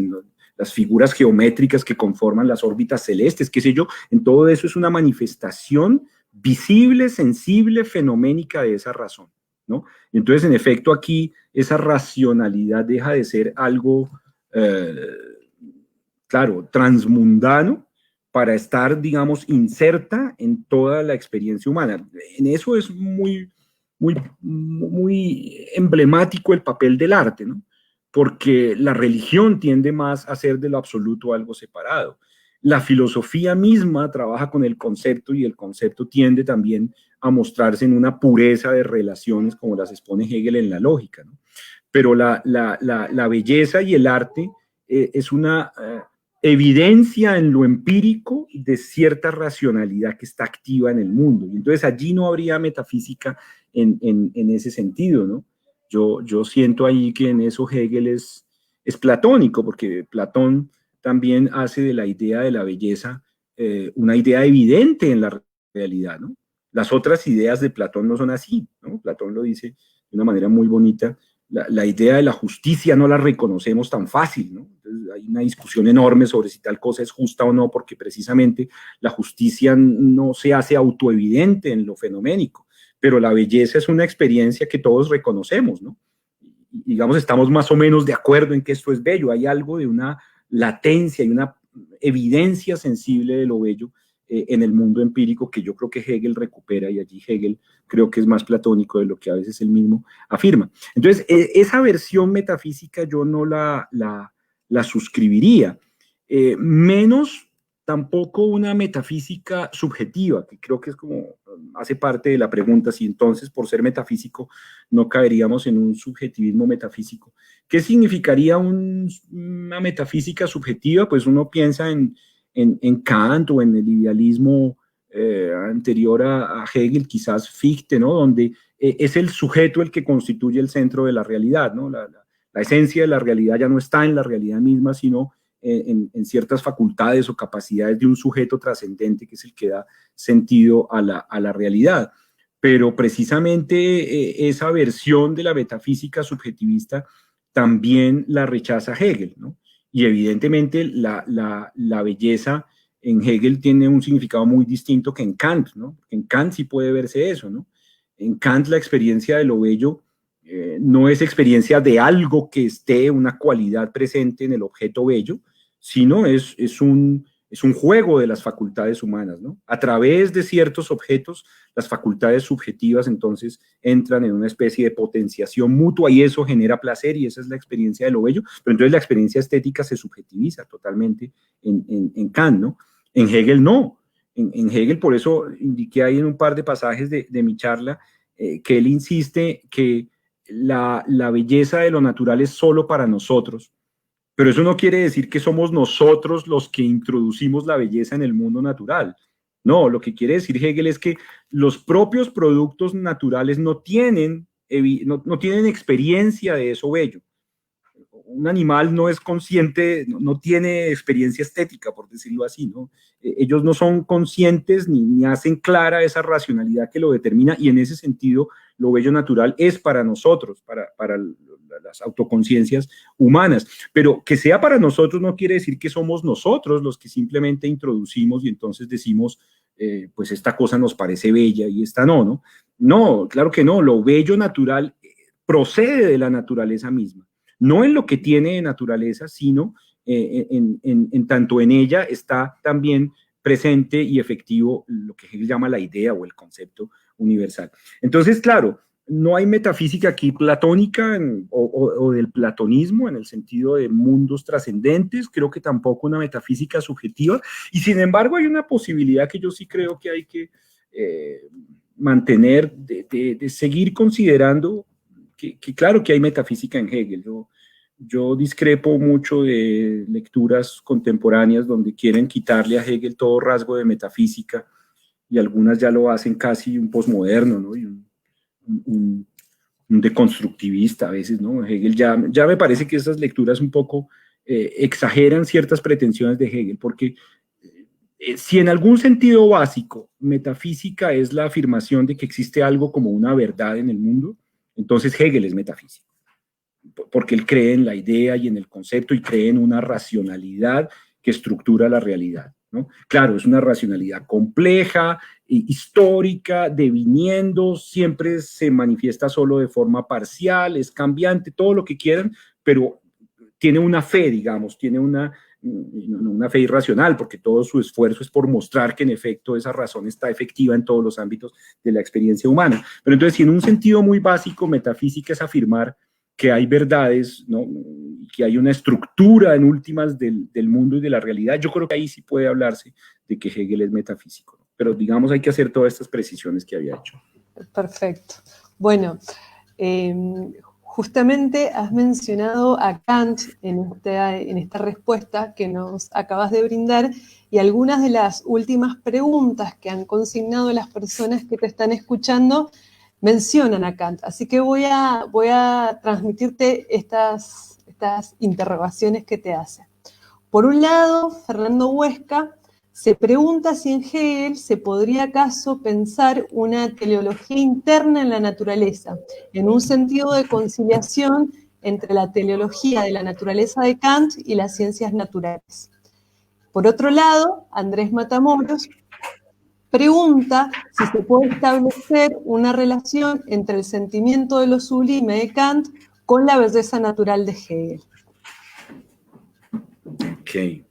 las figuras geométricas que conforman las órbitas celestes, qué sé yo, en todo eso es una manifestación visible, sensible, fenoménica de esa razón, ¿no? Entonces, en efecto, aquí esa racionalidad deja de ser algo, claro, transmundano, para estar, digamos, inserta en toda la experiencia humana. En eso es muy emblemático el papel del arte, ¿no? Porque la religión tiende más a ser de lo absoluto algo separado. La filosofía misma trabaja con el concepto y el concepto tiende también a mostrarse en una pureza de relaciones como las expone Hegel en la lógica, ¿no? Pero la belleza y el arte es una evidencia en lo empírico de cierta racionalidad que está activa en el mundo. Y entonces allí no habría metafísica en ese sentido, ¿no? Yo siento ahí que en eso Hegel es platónico, porque Platón también hace de la idea de la belleza una idea evidente en la realidad, ¿no? Las otras ideas de Platón no son así, ¿no? Platón lo dice de una manera muy bonita. La idea de la justicia no la reconocemos tan fácil, ¿no? Entonces, hay una discusión enorme sobre si tal cosa es justa o no, porque precisamente la justicia no se hace autoevidente en lo fenoménico, pero la belleza es una experiencia que todos reconocemos, ¿no? Digamos, estamos más o menos de acuerdo en que esto es bello, hay algo de una latencia y una evidencia sensible de lo bello en el mundo empírico que yo creo que Hegel recupera, y allí Hegel creo que es más platónico de lo que a veces él mismo afirma. Entonces, esa versión metafísica yo no la suscribiría, menos tampoco una metafísica subjetiva, que creo que es como hace parte de la pregunta, si entonces por ser metafísico no caeríamos en un subjetivismo metafísico. ¿Qué significaría una metafísica subjetiva? Pues uno piensa en Kant o en el idealismo anterior a Hegel, quizás Fichte, ¿no? Donde es el sujeto el que constituye el centro de la realidad, ¿no? La esencia de la realidad ya no está en la realidad misma, sino en ciertas facultades o capacidades de un sujeto trascendente que es el que da sentido a la realidad. Pero precisamente esa versión de la metafísica subjetivista también la rechaza Hegel, ¿no? Y evidentemente la belleza en Hegel tiene un significado muy distinto que en Kant, ¿no? En Kant sí puede verse eso, ¿no? En Kant la experiencia de lo bello no es experiencia de algo que esté, una cualidad presente en el objeto bello, sino es un juego de las facultades humanas, ¿no? A través de ciertos objetos, las facultades subjetivas entonces entran en una especie de potenciación mutua y eso genera placer y esa es la experiencia de lo bello, pero entonces la experiencia estética se subjetiviza totalmente en Kant, ¿no? En Hegel no. En Hegel, por eso indiqué ahí en un par de pasajes de mi charla, que él insiste que la belleza de lo natural es solo para nosotros, pero eso no quiere decir que somos nosotros los que introducimos la belleza en el mundo natural. No, lo que quiere decir Hegel es que los propios productos naturales no tienen experiencia de eso bello. Un animal no es consciente, no tiene experiencia estética, por decirlo así, ¿no? Ellos no son conscientes ni hacen clara esa racionalidad que lo determina, y en ese sentido lo bello natural es para nosotros, para las autoconciencias humanas. Pero que sea para nosotros no quiere decir que somos nosotros los que simplemente introducimos y entonces decimos, pues esta cosa nos parece bella y esta no, ¿no? No, claro que no, lo bello natural procede de la naturaleza misma. No en lo que tiene de naturaleza, sino en tanto en ella está también presente y efectivo lo que Hegel llama la idea o el concepto universal. Entonces, claro, no hay metafísica aquí platónica o del platonismo en el sentido de mundos trascendentes, creo que tampoco una metafísica subjetiva, y sin embargo hay una posibilidad que yo sí creo que hay que mantener, de seguir considerando que claro que hay metafísica en Hegel. Yo discrepo mucho de lecturas contemporáneas donde quieren quitarle a Hegel todo rasgo de metafísica, y algunas ya lo hacen casi un posmoderno, ¿no? Y un deconstructivista a veces, ¿no? Hegel ya me parece que esas lecturas un poco exageran ciertas pretensiones de Hegel, porque si en algún sentido básico metafísica es la afirmación de que existe algo como una verdad en el mundo, entonces Hegel es metafísico, porque él cree en la idea y en el concepto y cree en una racionalidad que estructura la realidad, ¿no? Claro, es una racionalidad compleja, histórica, deviniendo, siempre se manifiesta solo de forma parcial, es cambiante, todo lo que quieran, pero tiene una fe, digamos, tiene una fe irracional, porque todo su esfuerzo es por mostrar que en efecto esa razón está efectiva en todos los ámbitos de la experiencia humana. Pero entonces, si en un sentido muy básico, metafísica es afirmar que hay verdades, ¿no? Que hay una estructura en últimas del mundo y de la realidad, yo creo que ahí sí puede hablarse de que Hegel es metafísico, ¿no? Pero digamos hay que hacer todas estas precisiones que había hecho. Perfecto. Bueno, justamente has mencionado a Kant en esta respuesta que nos acabas de brindar, y algunas de las últimas preguntas que han consignado las personas que te están escuchando mencionan a Kant. Así que voy a transmitirte estas interrogaciones que te hacen. Por un lado, Fernando Huesca se pregunta si en Hegel se podría acaso pensar una teleología interna en la naturaleza, en un sentido de conciliación entre la teleología de la naturaleza de Kant y las ciencias naturales. Por otro lado, Andrés Matamoros pregunta si se puede establecer una relación entre el sentimiento de lo sublime de Kant con la belleza natural de Hegel. Ok.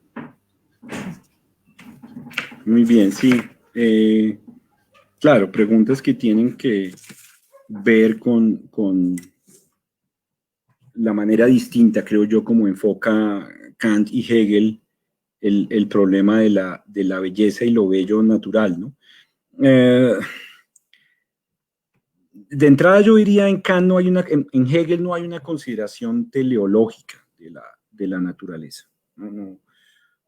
Muy bien, sí. Claro, preguntas que tienen que ver con la manera distinta, creo yo, como enfoca Kant y Hegel el problema de la belleza y lo bello natural, ¿no? De entrada yo diría en Kant en Hegel no hay una consideración teleológica de la naturaleza. No,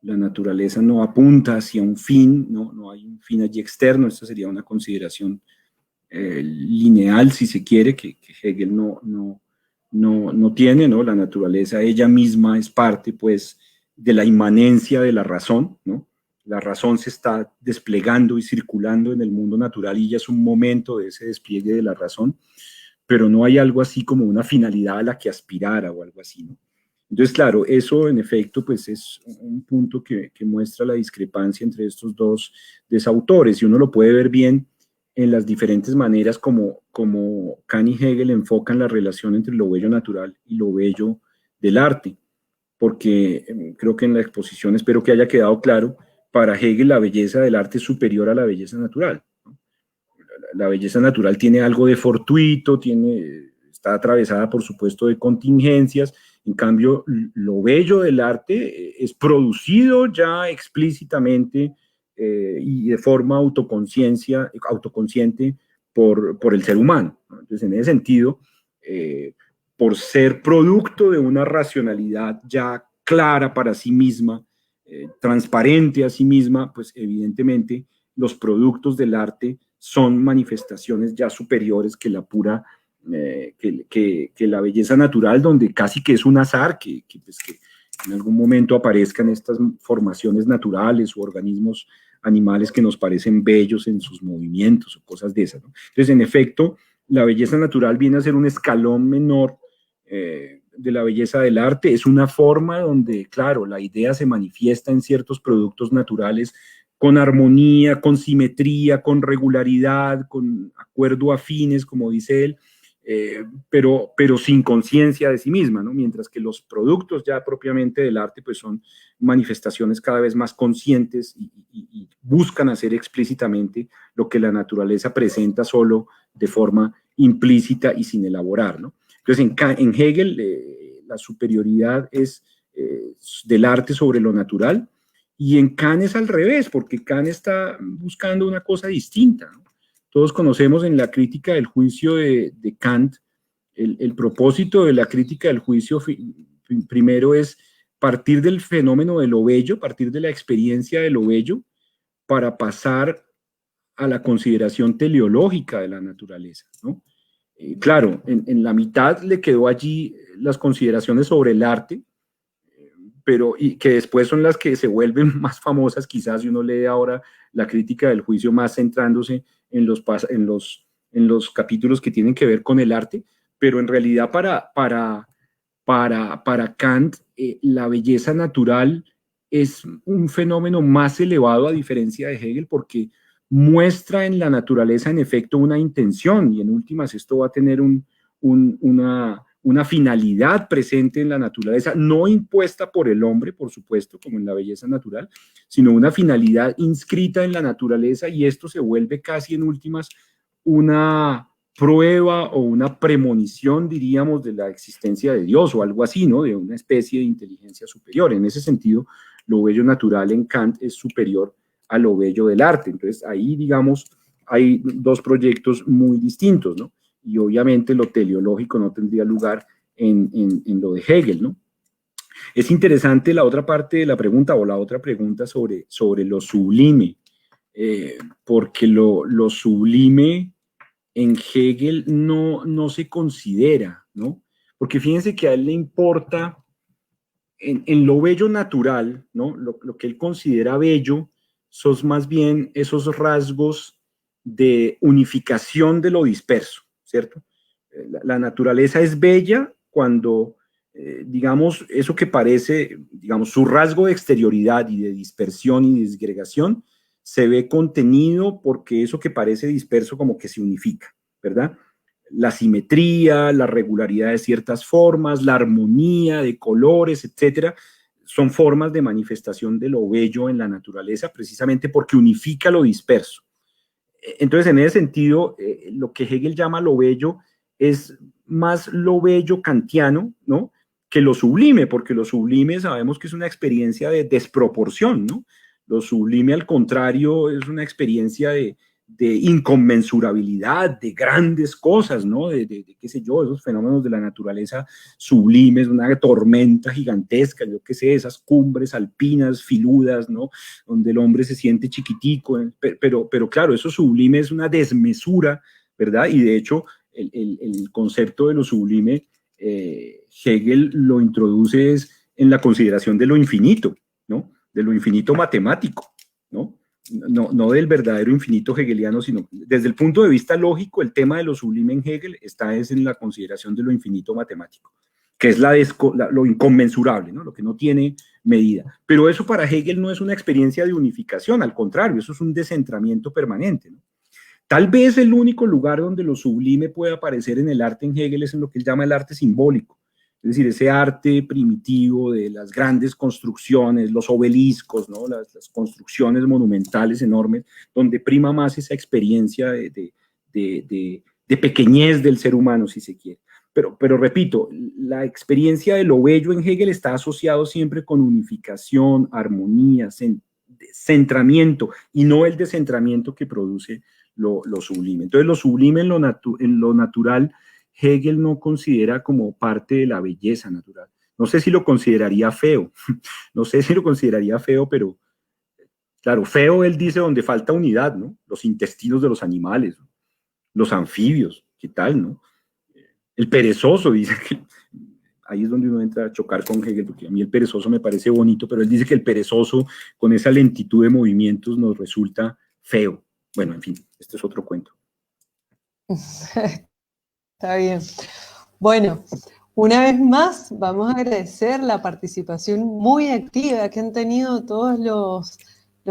la naturaleza no apunta hacia un fin, no hay un fin allí externo. Esta sería una consideración lineal, si se quiere, que Hegel no tiene, ¿no? La naturaleza ella misma es parte, pues, de la inmanencia de la razón, ¿no? La razón se está desplegando y circulando en el mundo natural y ya es un momento de ese despliegue de la razón, pero no hay algo así como una finalidad a la que aspirara o algo así, ¿no? Entonces, claro, eso en efecto pues es un punto que muestra la discrepancia entre estos dos desautores, y uno lo puede ver bien en las diferentes maneras como Kant y Hegel enfocan la relación entre lo bello natural y lo bello del arte, porque creo que en la exposición espero que haya quedado claro, para Hegel la belleza del arte es superior a la belleza natural, ¿no? La belleza natural tiene algo de fortuito, está atravesada por supuesto de contingencias. En cambio, lo bello del arte es producido ya explícitamente y de forma autoconsciente por el ser humano, ¿no? Entonces, en ese sentido, por ser producto de una racionalidad ya clara para sí misma, transparente a sí misma, pues evidentemente los productos del arte son manifestaciones ya superiores que la pura, que la belleza natural, donde casi que es un azar pues, que en algún momento aparezcan estas formaciones naturales o organismos animales que nos parecen bellos en sus movimientos o cosas de esas, ¿no? Entonces, en efecto, la belleza natural viene a ser un escalón menor de la belleza del arte. Es una forma donde, claro, la idea se manifiesta en ciertos productos naturales con armonía, con simetría, con regularidad, con acuerdo afines, como dice él, pero sin conciencia de sí misma, ¿no? Mientras que los productos ya propiamente del arte pues son manifestaciones cada vez más conscientes y buscan hacer explícitamente lo que la naturaleza presenta solo de forma implícita y sin elaborar, ¿no? Entonces, en Hegel la superioridad es del arte sobre lo natural, y en Kant es al revés, porque Kant está buscando una cosa distinta, ¿no? Todos conocemos en la crítica del juicio de Kant, el propósito de la crítica del juicio primero es partir del fenómeno de lo bello, partir de la experiencia de lo bello, para pasar a la consideración teleológica de la naturaleza, ¿no? Claro, en la mitad le quedó allí las consideraciones sobre el arte, pero y que después son las que se vuelven más famosas, quizás si uno lee ahora la crítica del juicio más centrándose en los capítulos que tienen que ver con el arte, pero en realidad para Kant la belleza natural es un fenómeno más elevado a diferencia de Hegel, porque muestra en la naturaleza en efecto una intención, y en últimas esto va a tener una finalidad presente en la naturaleza, no impuesta por el hombre, por supuesto, como en la belleza natural, sino una finalidad inscrita en la naturaleza, y esto se vuelve casi en últimas una prueba o una premonición, diríamos, de la existencia de Dios o algo así, ¿no? De una especie de inteligencia superior. En ese sentido, lo bello natural en Kant es superior a lo bello del arte. Entonces, ahí, digamos, hay dos proyectos muy distintos, ¿no? Y obviamente lo teleológico no tendría lugar en lo de Hegel, ¿no? Es interesante la otra parte de la pregunta, o la otra pregunta sobre lo sublime, porque lo sublime en Hegel no se considera, ¿no? Porque fíjense que a él le importa en lo bello natural, ¿no? Lo que él considera bello son más bien esos rasgos de unificación de lo disperso, ¿cierto? La naturaleza es bella cuando, digamos, eso que parece, digamos, su rasgo de exterioridad y de dispersión y disgregación se ve contenido porque eso que parece disperso como que se unifica, ¿verdad? La simetría, la regularidad de ciertas formas, la armonía de colores, etcétera, son formas de manifestación de lo bello en la naturaleza, precisamente porque unifica lo disperso. Entonces, en ese sentido, lo que Hegel llama lo bello es más lo bello kantiano, ¿no?, que lo sublime, porque lo sublime sabemos que es una experiencia de desproporción, ¿no? Lo sublime, al contrario, es una experiencia de inconmensurabilidad, de grandes cosas, ¿no? De qué sé yo, esos fenómenos de la naturaleza sublimes, una tormenta gigantesca, yo qué sé, esas cumbres alpinas, filudas, ¿no? Donde el hombre se siente chiquitico, pero claro, eso sublime es una desmesura, ¿verdad? Y de hecho, el concepto de lo sublime, Hegel lo introduce en la consideración de lo infinito, ¿no? De lo infinito matemático, ¿no? No del verdadero infinito hegeliano, sino desde el punto de vista lógico, el tema de lo sublime en Hegel está en la consideración de lo infinito matemático, que es lo inconmensurable, ¿no? Lo que no tiene medida. Pero eso para Hegel no es una experiencia de unificación, al contrario, eso es un descentramiento permanente, ¿no? Tal vez el único lugar donde lo sublime puede aparecer en el arte en Hegel es en lo que él llama el arte simbólico, es decir, ese arte primitivo de las grandes construcciones, los obeliscos, ¿no? Las construcciones monumentales enormes, donde prima más esa experiencia de pequeñez del ser humano, si se quiere. Pero repito, la experiencia de lo bello en Hegel está asociado siempre con unificación, armonía, centramiento, y no el descentramiento que produce lo sublime. Entonces, lo sublime en lo natural, Hegel no considera como parte de la belleza natural. No sé si lo consideraría feo, no sé si lo consideraría feo, pero claro, feo él dice donde falta unidad, ¿no? Los intestinos de los animales, ¿no? Los anfibios, ¿qué tal, no? El perezoso dice que ahí es donde uno entra a chocar con Hegel, porque a mí el perezoso me parece bonito, pero él dice que el perezoso con esa lentitud de movimientos nos resulta feo. Bueno, en fin, este es otro cuento. Está bien. Bueno, una vez más vamos a agradecer la participación muy activa que han tenido todos los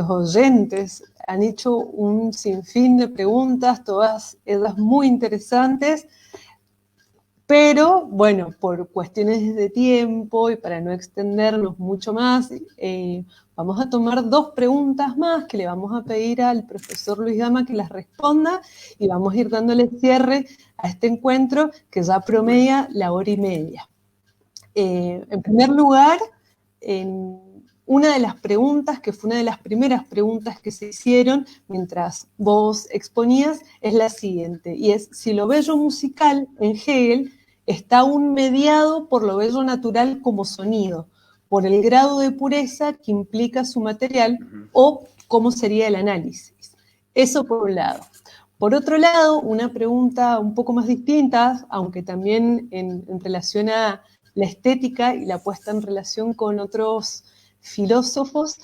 oyentes. Han hecho un sinfín de preguntas, todas ellas muy interesantes. Pero, bueno, por cuestiones de tiempo y para no extendernos mucho más, vamos a tomar 2 preguntas más que le vamos a pedir al profesor Luis Gama que las responda y vamos a ir dándole cierre a este encuentro que ya promedia la hora y media. En primer lugar, una de las preguntas, que fue una de las primeras preguntas que se hicieron mientras vos exponías, es la siguiente, y es si lo bello musical en Hegel está aún mediado por lo bello natural como sonido, por el grado de pureza que implica su material o cómo sería el análisis. Eso por un lado. Por otro lado, una pregunta un poco más distinta, aunque también en relación a la estética y la puesta en relación con otros filósofos,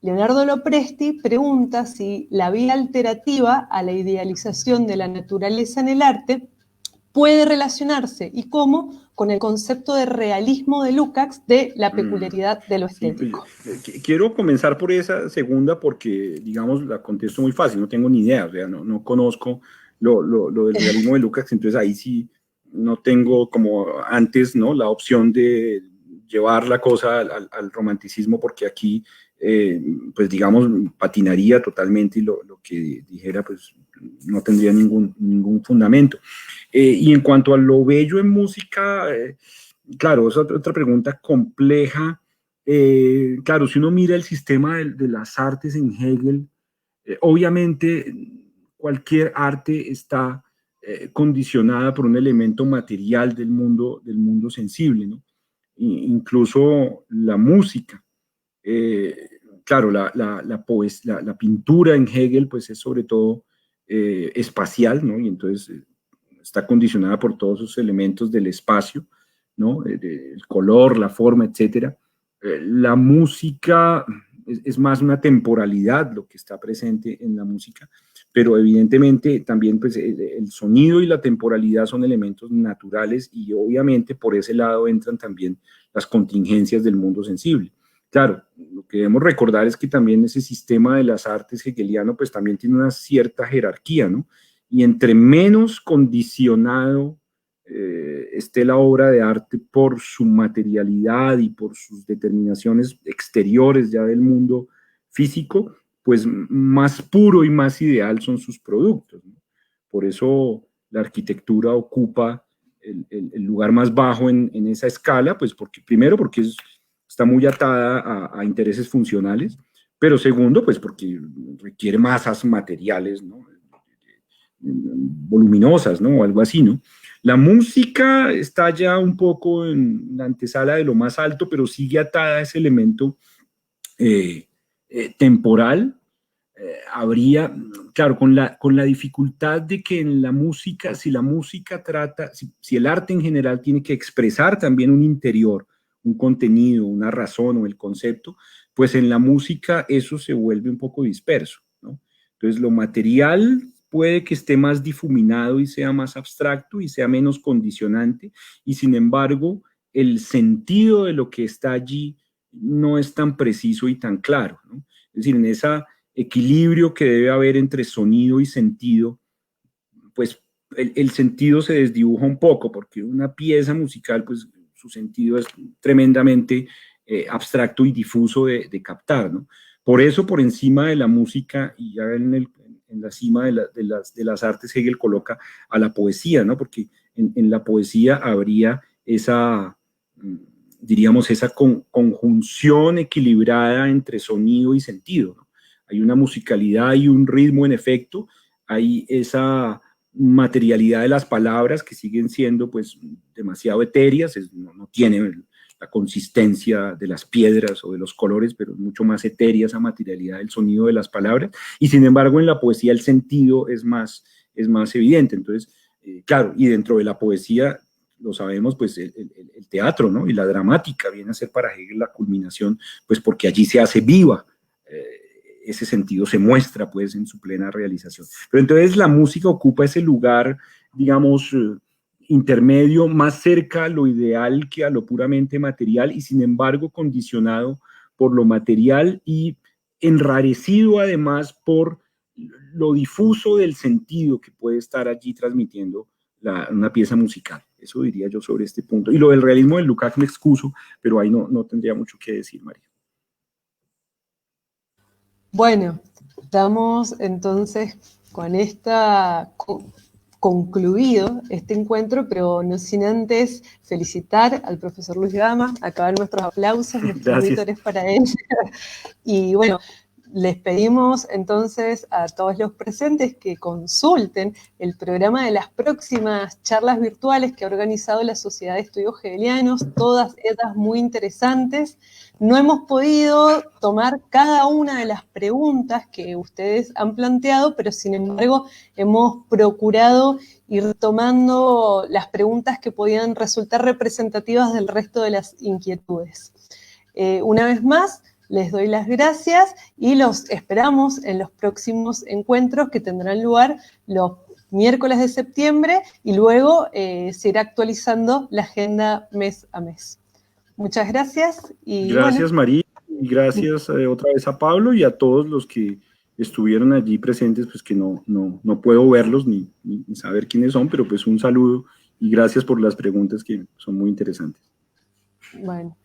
Leonardo Lopresti pregunta si la vía alternativa a la idealización de la naturaleza en el arte puede relacionarse y cómo con el concepto de realismo de Lukács de la peculiaridad de lo estético. Sí, quiero comenzar por esa segunda porque, digamos, la contesto muy fácil, no tengo ni idea, o sea, no conozco lo del realismo de Lukács, entonces ahí sí no tengo como antes, ¿no? La opción de llevar la cosa al romanticismo porque aquí, pues digamos, patinaría totalmente y lo que dijera, pues no tendría ningún fundamento. Y en cuanto a lo bello en música, claro, es otra pregunta compleja. Claro, si uno mira el sistema de las artes en Hegel, obviamente cualquier arte está condicionada por un elemento material del mundo sensible, ¿no? Incluso la música. Claro, la pintura en Hegel pues es sobre todo espacial, ¿no? Y entonces está condicionada por todos esos elementos del espacio, ¿no? El color, la forma, etcétera. La música es más una temporalidad lo que está presente en la música, pero evidentemente también pues, el sonido y la temporalidad son elementos naturales y obviamente por ese lado entran también las contingencias del mundo sensible. Claro, lo que debemos recordar es que también ese sistema de las artes hegeliano pues también tiene una cierta jerarquía, ¿no? Y entre menos condicionado esté la obra de arte por su materialidad y por sus determinaciones exteriores ya del mundo físico, pues más puro y más ideal son sus productos, ¿no? Por eso la arquitectura ocupa el lugar más bajo en esa escala, pues porque primero porque está muy atada a intereses funcionales, pero segundo, pues porque requiere masas materiales, ¿no? Voluminosas, ¿no? O algo así, ¿no? La música está ya un poco en la antesala de lo más alto, pero sigue atada a ese elemento temporal. Habría, claro, con la dificultad de que en la música, si la música trata, si el arte en general tiene que expresar también un interior, un contenido, una razón o el concepto, pues en la música eso se vuelve un poco disperso, ¿no? Entonces lo material puede que esté más difuminado y sea más abstracto y sea menos condicionante, y sin embargo el sentido de lo que está allí no es tan preciso y tan claro, ¿no? Es decir, en ese equilibrio que debe haber entre sonido y sentido, pues el sentido se desdibuja un poco, porque una pieza musical, pues su sentido es tremendamente abstracto y difuso de captar, ¿no? Por eso, por encima de la música y ya en la cima de las artes, Hegel coloca a la poesía, ¿no? Porque en la poesía habría esa, diríamos, esa conjunción equilibrada entre sonido y sentido, ¿no? Hay una musicalidad y un ritmo en efecto, hay esa materialidad de las palabras que siguen siendo pues demasiado etéreas, no tienen la consistencia de las piedras o de los colores, pero es mucho más etérea esa materialidad del sonido de las palabras, y sin embargo en la poesía el sentido es más evidente. Entonces, claro, y dentro de la poesía, lo sabemos, pues el teatro, ¿no? Y la dramática viene a ser para Hegel la culminación, pues porque allí se hace viva, ese sentido se muestra pues en su plena realización. Pero entonces la música ocupa ese lugar, digamos, intermedio, más cerca a lo ideal que a lo puramente material, y sin embargo condicionado por lo material y enrarecido además por lo difuso del sentido que puede estar allí transmitiendo una pieza musical. Eso diría yo sobre este punto. Y lo del realismo del Lukács me excuso, pero ahí no tendría mucho que decir, María. Bueno, damos entonces con esta concluido este encuentro, pero no sin antes felicitar al profesor Luis Gama, acabar nuestros aplausos, nuestros vítores para él. Y bueno, les pedimos entonces a todos los presentes que consulten el programa de las próximas charlas virtuales que ha organizado la Sociedad de Estudios Hegelianos, todas ellas muy interesantes. No hemos podido tomar cada una de las preguntas que ustedes han planteado, pero sin embargo hemos procurado ir tomando las preguntas que podían resultar representativas del resto de las inquietudes. Una vez más, les doy las gracias y los esperamos en los próximos encuentros que tendrán lugar los miércoles de septiembre y luego se irá actualizando la agenda mes a mes. Muchas gracias. Gracias, bueno. María, y gracias otra vez a Pablo y a todos los que estuvieron allí presentes, pues que no puedo verlos ni saber quiénes son, pero pues un saludo y gracias por las preguntas que son muy interesantes. Bueno.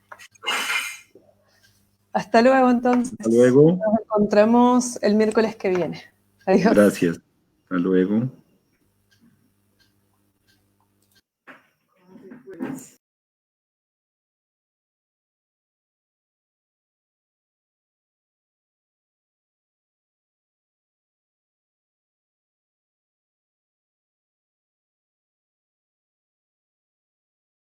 Hasta luego, entonces. Hasta luego. Nos encontramos el miércoles que viene. Adiós. Gracias. Hasta luego.